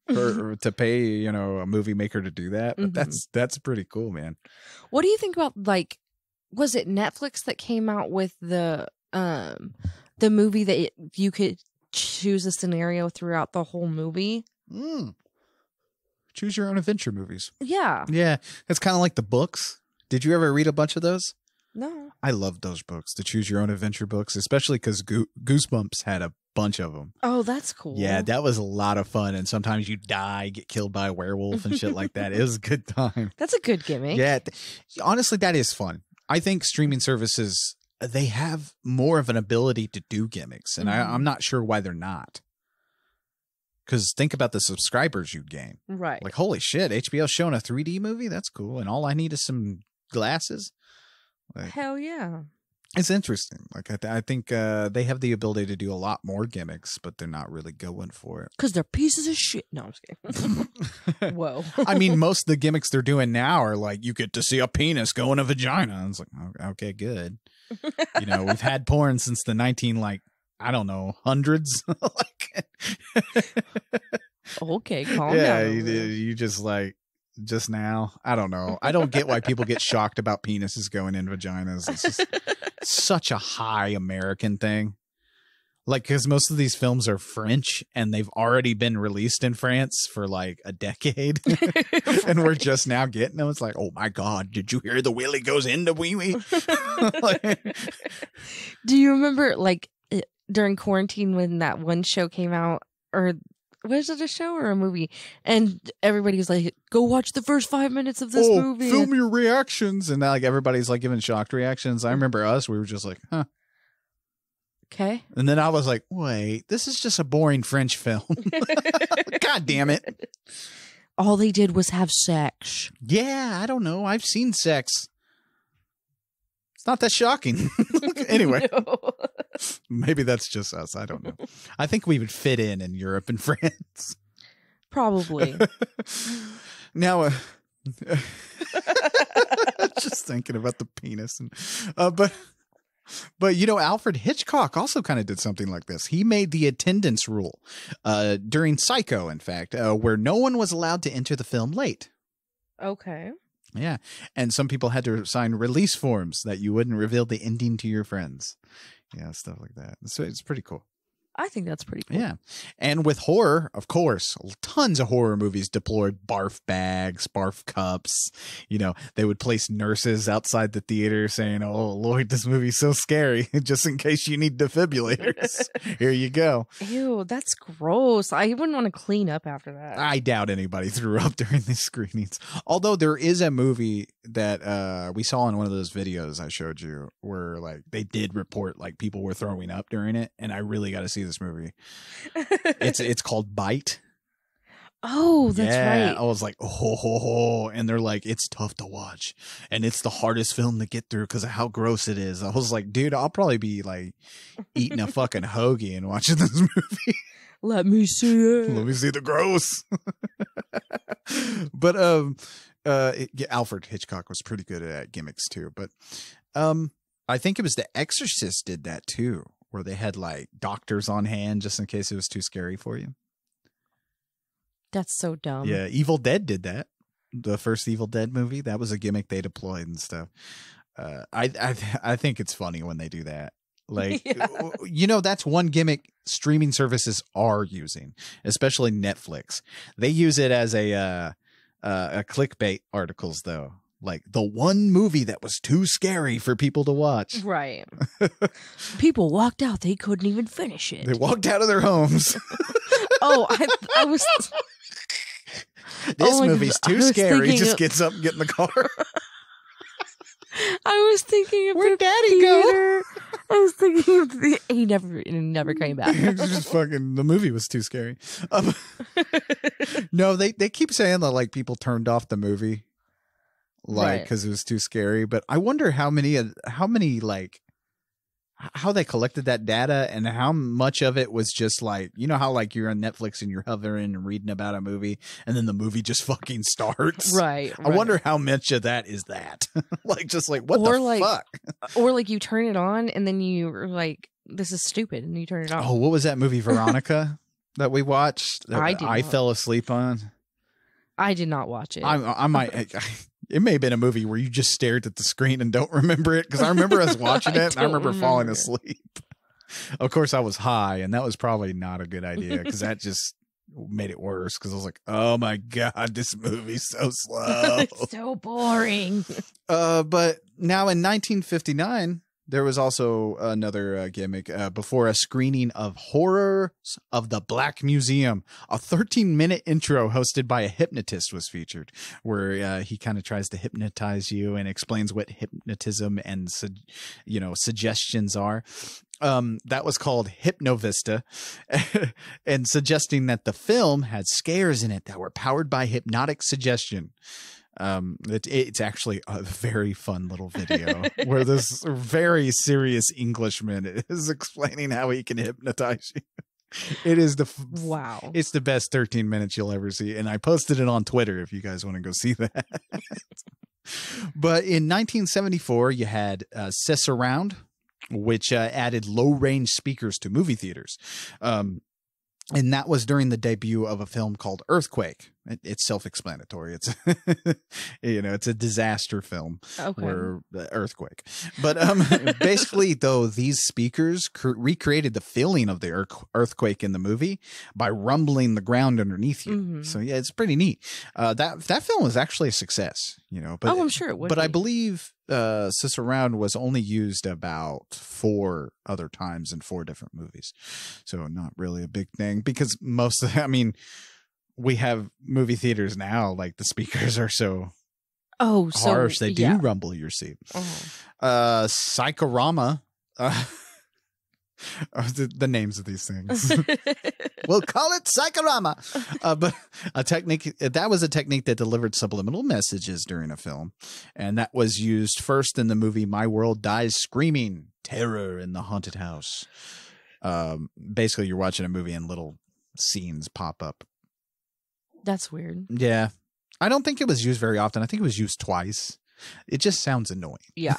To pay, a movie maker to do that, but that's pretty cool, man. What do you think about, like, was it Netflix that came out with the movie that you could choose a scenario throughout the whole movie? Choose your own adventure movies. Yeah, it's kind of like the books. Did you ever read a bunch of those? No. I loved those books, the choose your own adventure books, especially because Goosebumps had a bunch of them. Oh, that's cool. Yeah, that was a lot of fun. And sometimes you die, get killed by a werewolf and shit like that. It was a good time. That's a good gimmick. Yeah. Honestly, that is fun. I think streaming services, they have more of an ability to do gimmicks. And I'm not sure why they're not. Because think about the subscribers you'd gain. Right. Like, holy shit, HBO's showing a 3D movie? That's cool. And all I need is some glasses. Like, hell yeah. It's interesting. Like, I think they have the ability to do a lot more gimmicks, but they're not really going for it. Because they're pieces of shit. No, I'm just kidding. Whoa. I mean, most of the gimmicks they're doing now are like, you get to see a penis go in a vagina. And it's like, okay, good. We've had porn since the hundreds. Okay, calm down. Yeah, you just like... Just now, I don't know. I don't get why people get shocked about penises going in vaginas. It's just such a high American thing. Like, because most of these films are French and they've already been released in France for like a decade. And we're just now getting them. It's like, oh my God, did you hear the willy goes into wee wee? Do you remember like during quarantine when that one show came out, or was it a show or a movie? And everybody's like, go watch the first 5 minutes of this movie. Film your reactions. And now like everybody's like giving shocked reactions. I remember we were just like, huh. Okay. And then I was like, wait, this is just a boring French film. God damn it. All they did was have sex. Yeah, I don't know. I've seen sex. It's not that shocking. Anyway, No. maybe that's just us. I don't know. I think we would fit in Europe and France. Probably. Now, just thinking about the penis. And, but you know, Alfred Hitchcock also kind of did something like this. He made the attendance rule during Psycho, in fact, where no one was allowed to enter the film late. Okay. Yeah. And some people had to sign release forms that you wouldn't reveal the ending to your friends. Yeah, stuff like that. So it's pretty cool. I think that's pretty cool. Yeah. And with horror, of course, tons of horror movies deployed barf bags, barf cups. You know, they would place nurses outside the theater saying, oh, Lord, this movie's so scary. Just in case you need defibrillators. Here you go. Ew, that's gross. I wouldn't want to clean up after that. I doubt anybody threw up during these screenings. Although there is a movie that we saw in one of those videos I showed you where like they did report like people were throwing up during it. And I really got to see this movie. It's called Bite. Oh, that's right. I was like, oh, and they're like, it's tough to watch, and it's the hardest film to get through because of how gross it is. I was like, dude, I'll probably be like eating a fucking hoagie and watching this movie. Let me see it. Let me see the gross. But Alfred Hitchcock was pretty good at gimmicks too. But I think it was The Exorcist did that too, where they had like doctors on hand just in case it was too scary for you. That's so dumb. Yeah, Evil Dead did that. The first Evil Dead movie, that was a gimmick they deployed and stuff. I think it's funny when they do that. Like, yeah. You know, that's one gimmick streaming services are using, especially Netflix. They use it as a clickbait articles though. Like the one movie that was too scary for people to watch. Right. People walked out. They couldn't even finish it. They walked out of their homes. Oh, I was... This movie's too scary. Just gets up and get in the car. I was thinking of where'd Daddy go? I was thinking of he never came back. Just fucking the movie was too scary. No, they keep saying that like people turned off the movie. Like, because it was too scary. But I wonder how many like, how they collected that data and how much of it was just like, you know how like you're on Netflix and you're hovering and reading about a movie and then the movie just fucking starts. Right. I wonder how much of that is that. Like, just like, what the fuck? Or like you turn it on and then you're like, this is stupid. And you turn it off. Oh, what was that movie, Veronica, that we watched? That I fell asleep on. I did not watch it. I might... It may have been a movie where you just stared at the screen and don't remember it. Because I remember us watching it and I remember falling asleep. Of course, I was high and that was probably not a good idea because that just made it worse. Because I was like, oh my God, this movie's so slow. It's so boring. But now in 1959, there was also another gimmick before a screening of Horrors of the Black Museum. A 13-minute intro hosted by a hypnotist was featured, where he kind of tries to hypnotize you and explains what hypnotism and suggestions are. That was called Hypnovista, and suggesting that the film had scares in it that were powered by hypnotic suggestion. It's actually a very fun little video where this very serious Englishman is explaining how he can hypnotize you. It is wow. It's the best 13 minutes you'll ever see. And I posted it on Twitter if you guys want to go see that. But in 1974, you had Surround, which added low range speakers to movie theaters. And that was during the debut of a film called Earthquake. It's self-explanatory. It's, it's a disaster film. Okay. Where earthquake. But basically, though, these speakers recreated the feeling of the earthquake in the movie by rumbling the ground underneath you. Mm-hmm. So yeah, it's pretty neat. That film was actually a success. But I'm sure it would. But I believe Surround was only used about 4 other times in 4 different movies. So not really a big thing because we have movie theaters now, like the speakers are so harsh. They do rumble your seat. Oh. Psychorama The names of these things. We'll call it psychorama. But that was a technique that delivered subliminal messages during a film. And that was used first in the movie My World Dies Screaming, Terror in the Haunted House. Basically, you're watching a movie and little scenes pop up. That's weird. Yeah. I don't think it was used very often. I think it was used twice. It just sounds annoying. Yeah.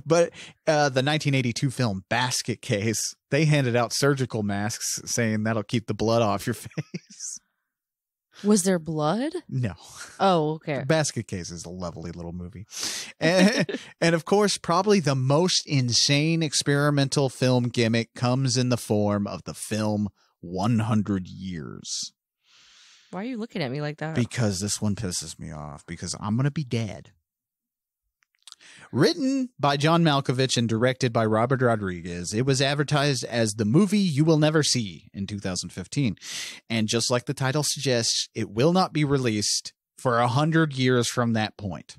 But the 1982 film Basket Case, they handed out surgical masks saying that'll keep the blood off your face. Was there blood? No. Oh, okay. Basket Case is a lovely little movie. And of course, probably the most insane experimental film gimmick comes in the form of the film 100 Years. Why are you looking at me like that? Because this one pisses me off, because I'm going to be dead. Written by John Malkovich and directed by Robert Rodriguez, it was advertised as the movie you will never see in 2015. And just like the title suggests, it will not be released for 100 years from that point.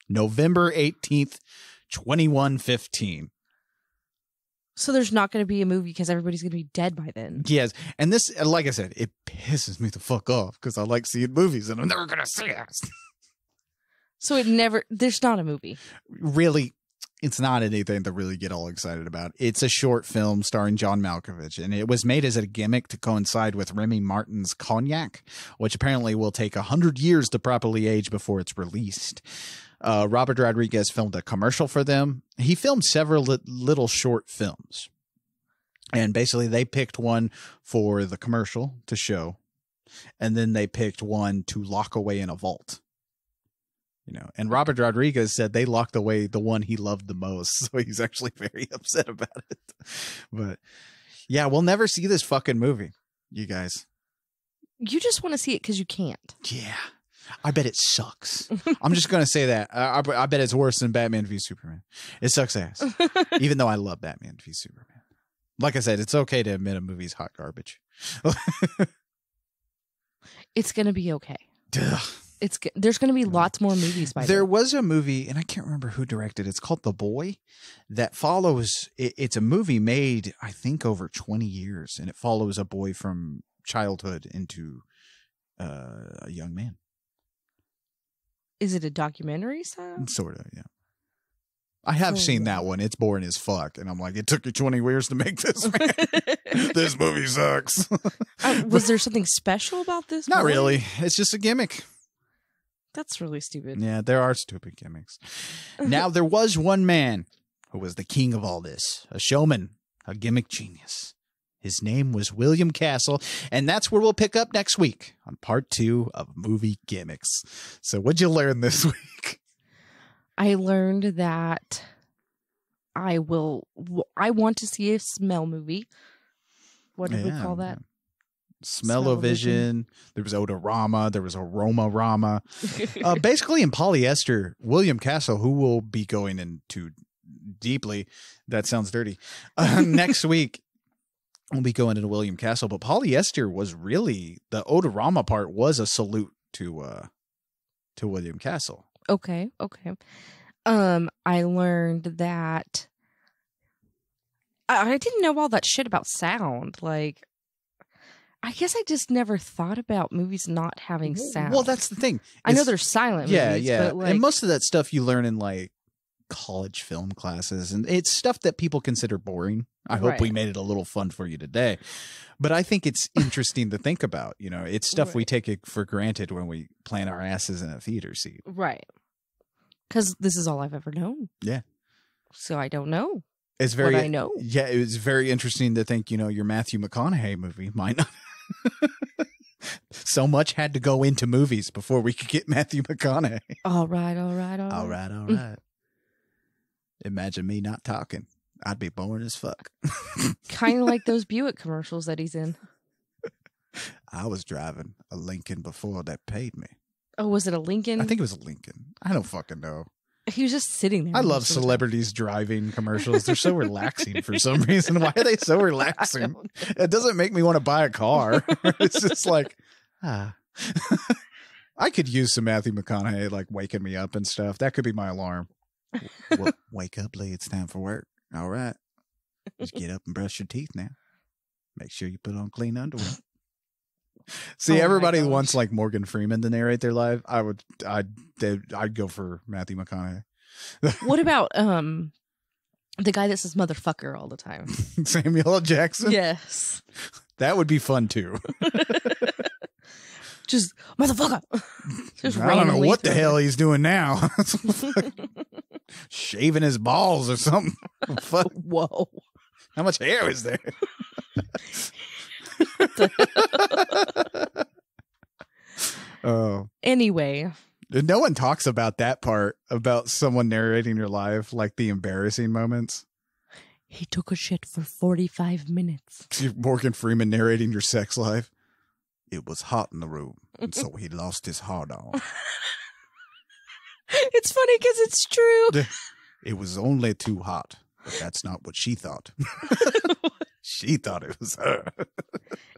November 18th, 2115. So there's not going to be a movie because everybody's going to be dead by then. Yes. And this, like I said, it pisses me the fuck off because I like seeing movies and I'm never going to see it. So there's not a movie. Really, it's not anything to really get all excited about. It's a short film starring John Malkovich, and it was made as a gimmick to coincide with Remy Martin's Cognac, which apparently will take 100 years to properly age before it's released. Robert Rodriguez filmed a commercial for them. He filmed several little short films. And basically they picked one for the commercial to show. And then they picked one to lock away in a vault. And Robert Rodriguez said they locked away the one he loved the most. So he's actually very upset about it. But yeah, we'll never see this fucking movie, you guys. You just want to see it because you can't. Yeah. I bet it sucks. I'm just going to say that. I bet it's worse than Batman v Superman. It sucks ass. Even though I love Batman v Superman. Like I said, it's okay to admit a movie's hot garbage. It's going to be okay. There's going to be lots more movies by There was a movie, and I can't remember who directed it. It's called The Boy, that follows, it's a movie made, I think, over 20 years, and it follows a boy from childhood into a young man. Is it a documentary style? Sort of, yeah. I have seen that one. It's boring as fuck. And I'm like, it took you 20 years to make this, man. This movie sucks. Was there something special about this movie? Not really. It's just a gimmick. That's really stupid. Yeah, there are stupid gimmicks. Now, there was one man who was the king of all this. A showman. A gimmick genius. His name was William Castle, and that's where we'll pick up next week on part 2 of Movie Gimmicks. So what'd you learn this week? I learned that I want to see a smell movie. What did we call that? Smell-o-vision. There was odorama. There was aroma-rama. Basically in polyester, William Castle, who we'll be going into deeply, that sounds dirty, next week. We'll be going into William Castle, but polyester was really, the odorama part was a salute to William Castle. Okay. I learned that I didn't know all that shit about sound. Like, I guess I just never thought about movies not having sound. Well, that's the thing. I know there's silent movies. Yeah. But like, and most of that stuff you learn in like college film classes, and it's stuff that people consider boring. I hope we made it a little fun for you today. But I think it's interesting to think about. It's stuff we take it for granted when we plant our asses in a theater seat. Right. Because this is all I've ever known. Yeah. So I don't know. It's very, what I know. Yeah, it was very interesting to think, your Matthew McConaughey movie might not. So much had to go into movies before we could get Matthew McConaughey. All right. Imagine me not talking. I'd be boring as fuck. Kind of like those Buick commercials that he's in. I was driving a Lincoln before they paid me. Oh, was it a Lincoln? I think it was a Lincoln. I don't fucking know. He was just sitting there. I love celebrities driving commercials. They're so relaxing for some reason. Why are they so relaxing? It doesn't make me want to buy a car. It's just like, I could use some Matthew McConaughey like waking me up and stuff. That could be my alarm. Wake up, Lee. It's time for work. All right. Just get up and brush your teeth now. Make sure you put on clean underwear. See, everybody wants like Morgan Freeman to narrate their life. I'd go for Matthew McConaughey. What about the guy that says motherfucker all the time? Samuel L. Jackson? Yes. That would be fun too. Just motherfucker. Just I don't know what the hell he's doing now. Shaving his balls or something. Whoa. How much hair is there? Oh. Anyway. No one talks about that part, about someone narrating your life, like the embarrassing moments. He took a shit for 45 minutes. Morgan Freeman narrating your sex life. It was hot in the room, and so he lost his hard on. It's funny because it's true. It was only too hot, but that's not what she thought. She thought it was her.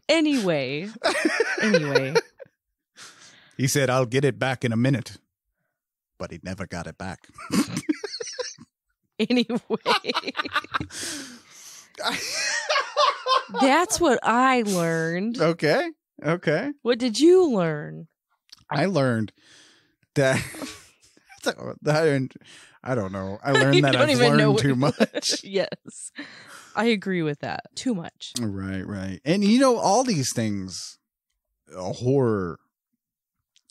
Anyway. He said, I'll get it back in a minute. But he never got it back. Anyway. That's what I learned. Okay. What did you learn? I learned that... I don't know. I learned that I've learned too much. Yes. I agree with that. Too much. Right. And you know, all these things, horror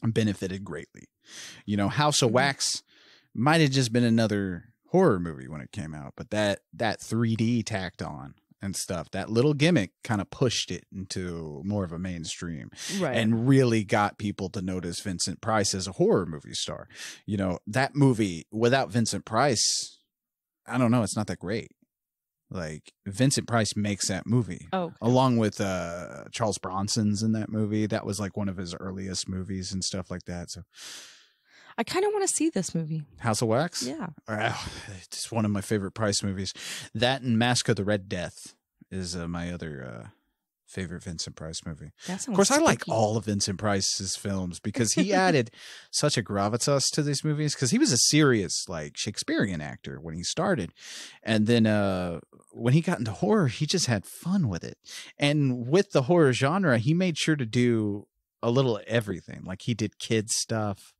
benefited greatly. You know, House of Wax might have just been another horror movie when it came out, but that 3D tacked on and stuff, that little gimmick kind of pushed it into more of a mainstream, right? And really got people to notice Vincent Price as a horror movie star. You know, that movie without Vincent Price, I don't know, it's not that great. Like, Vincent Price makes that movie. Oh, along with Charles Bronson's in that movie. That was like one of his earliest movies and stuff like that. So I kind of want to see this movie. House of Wax? Yeah. It's one of my favorite Price movies. That and Mask of the Red Death is my other favorite Vincent Price movie. That sounds of course, spooky. I like all of Vincent Price's films because he added such a gravitas to these movies, because he was a serious, like, Shakespearean actor when he started. And then when he got into horror, he just had fun with it. And with the horror genre, he made sure to do a little everything. Like, he did kids stuff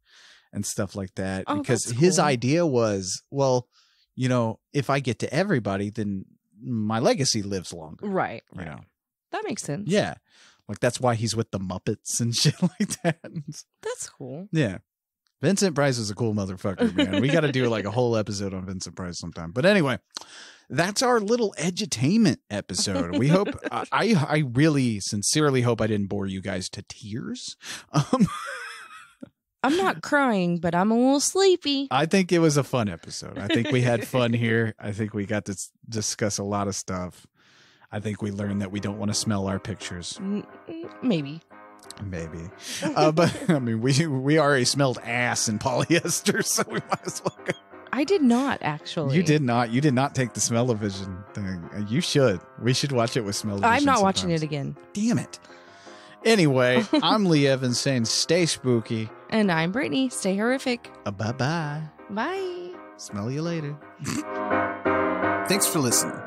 and stuff like that, because his idea was, well, you know, if I get to everybody, then my legacy lives longer. Right. You know? That makes sense. Yeah. Like, that's why he's with the Muppets and shit like that. That's cool. Yeah. Vincent Price is a cool motherfucker, man. We got to do like a whole episode on Vincent Price sometime. But anyway, that's our little edutainment episode. We hope, I really sincerely hope I didn't bore you guys to tears. I'm not crying, but I'm a little sleepy. I think it was a fun episode. I think we had fun here. I think we got to discuss a lot of stuff. I think we learned that we don't want to smell our pictures. Maybe. But I mean, we already smelled ass in polyester, so we might as well go. I did not, actually. You did not. You did not take the smell-o-vision thing. You should. We should watch it with smell-o-vision. I'm not watching it again. Damn it. Anyway, I'm Lee Evans saying stay spooky. And I'm Brittany. Stay horrific. Bye-bye. Bye. Smell you later. Thanks for listening.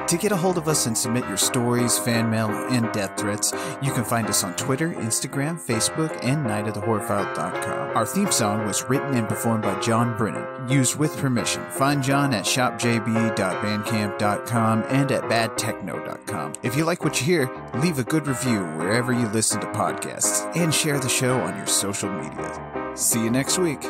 To get a hold of us and submit your stories, fan mail, and death threats, you can find us on Twitter, Instagram, Facebook, and nightofthehorrorfile.com. Our theme song was written and performed by John Brennan, used with permission. Find John at shopjb.bandcamp.com and at badtechno.com. If you like what you hear, leave a good review wherever you listen to podcasts, and share the show on your social media. See you next week.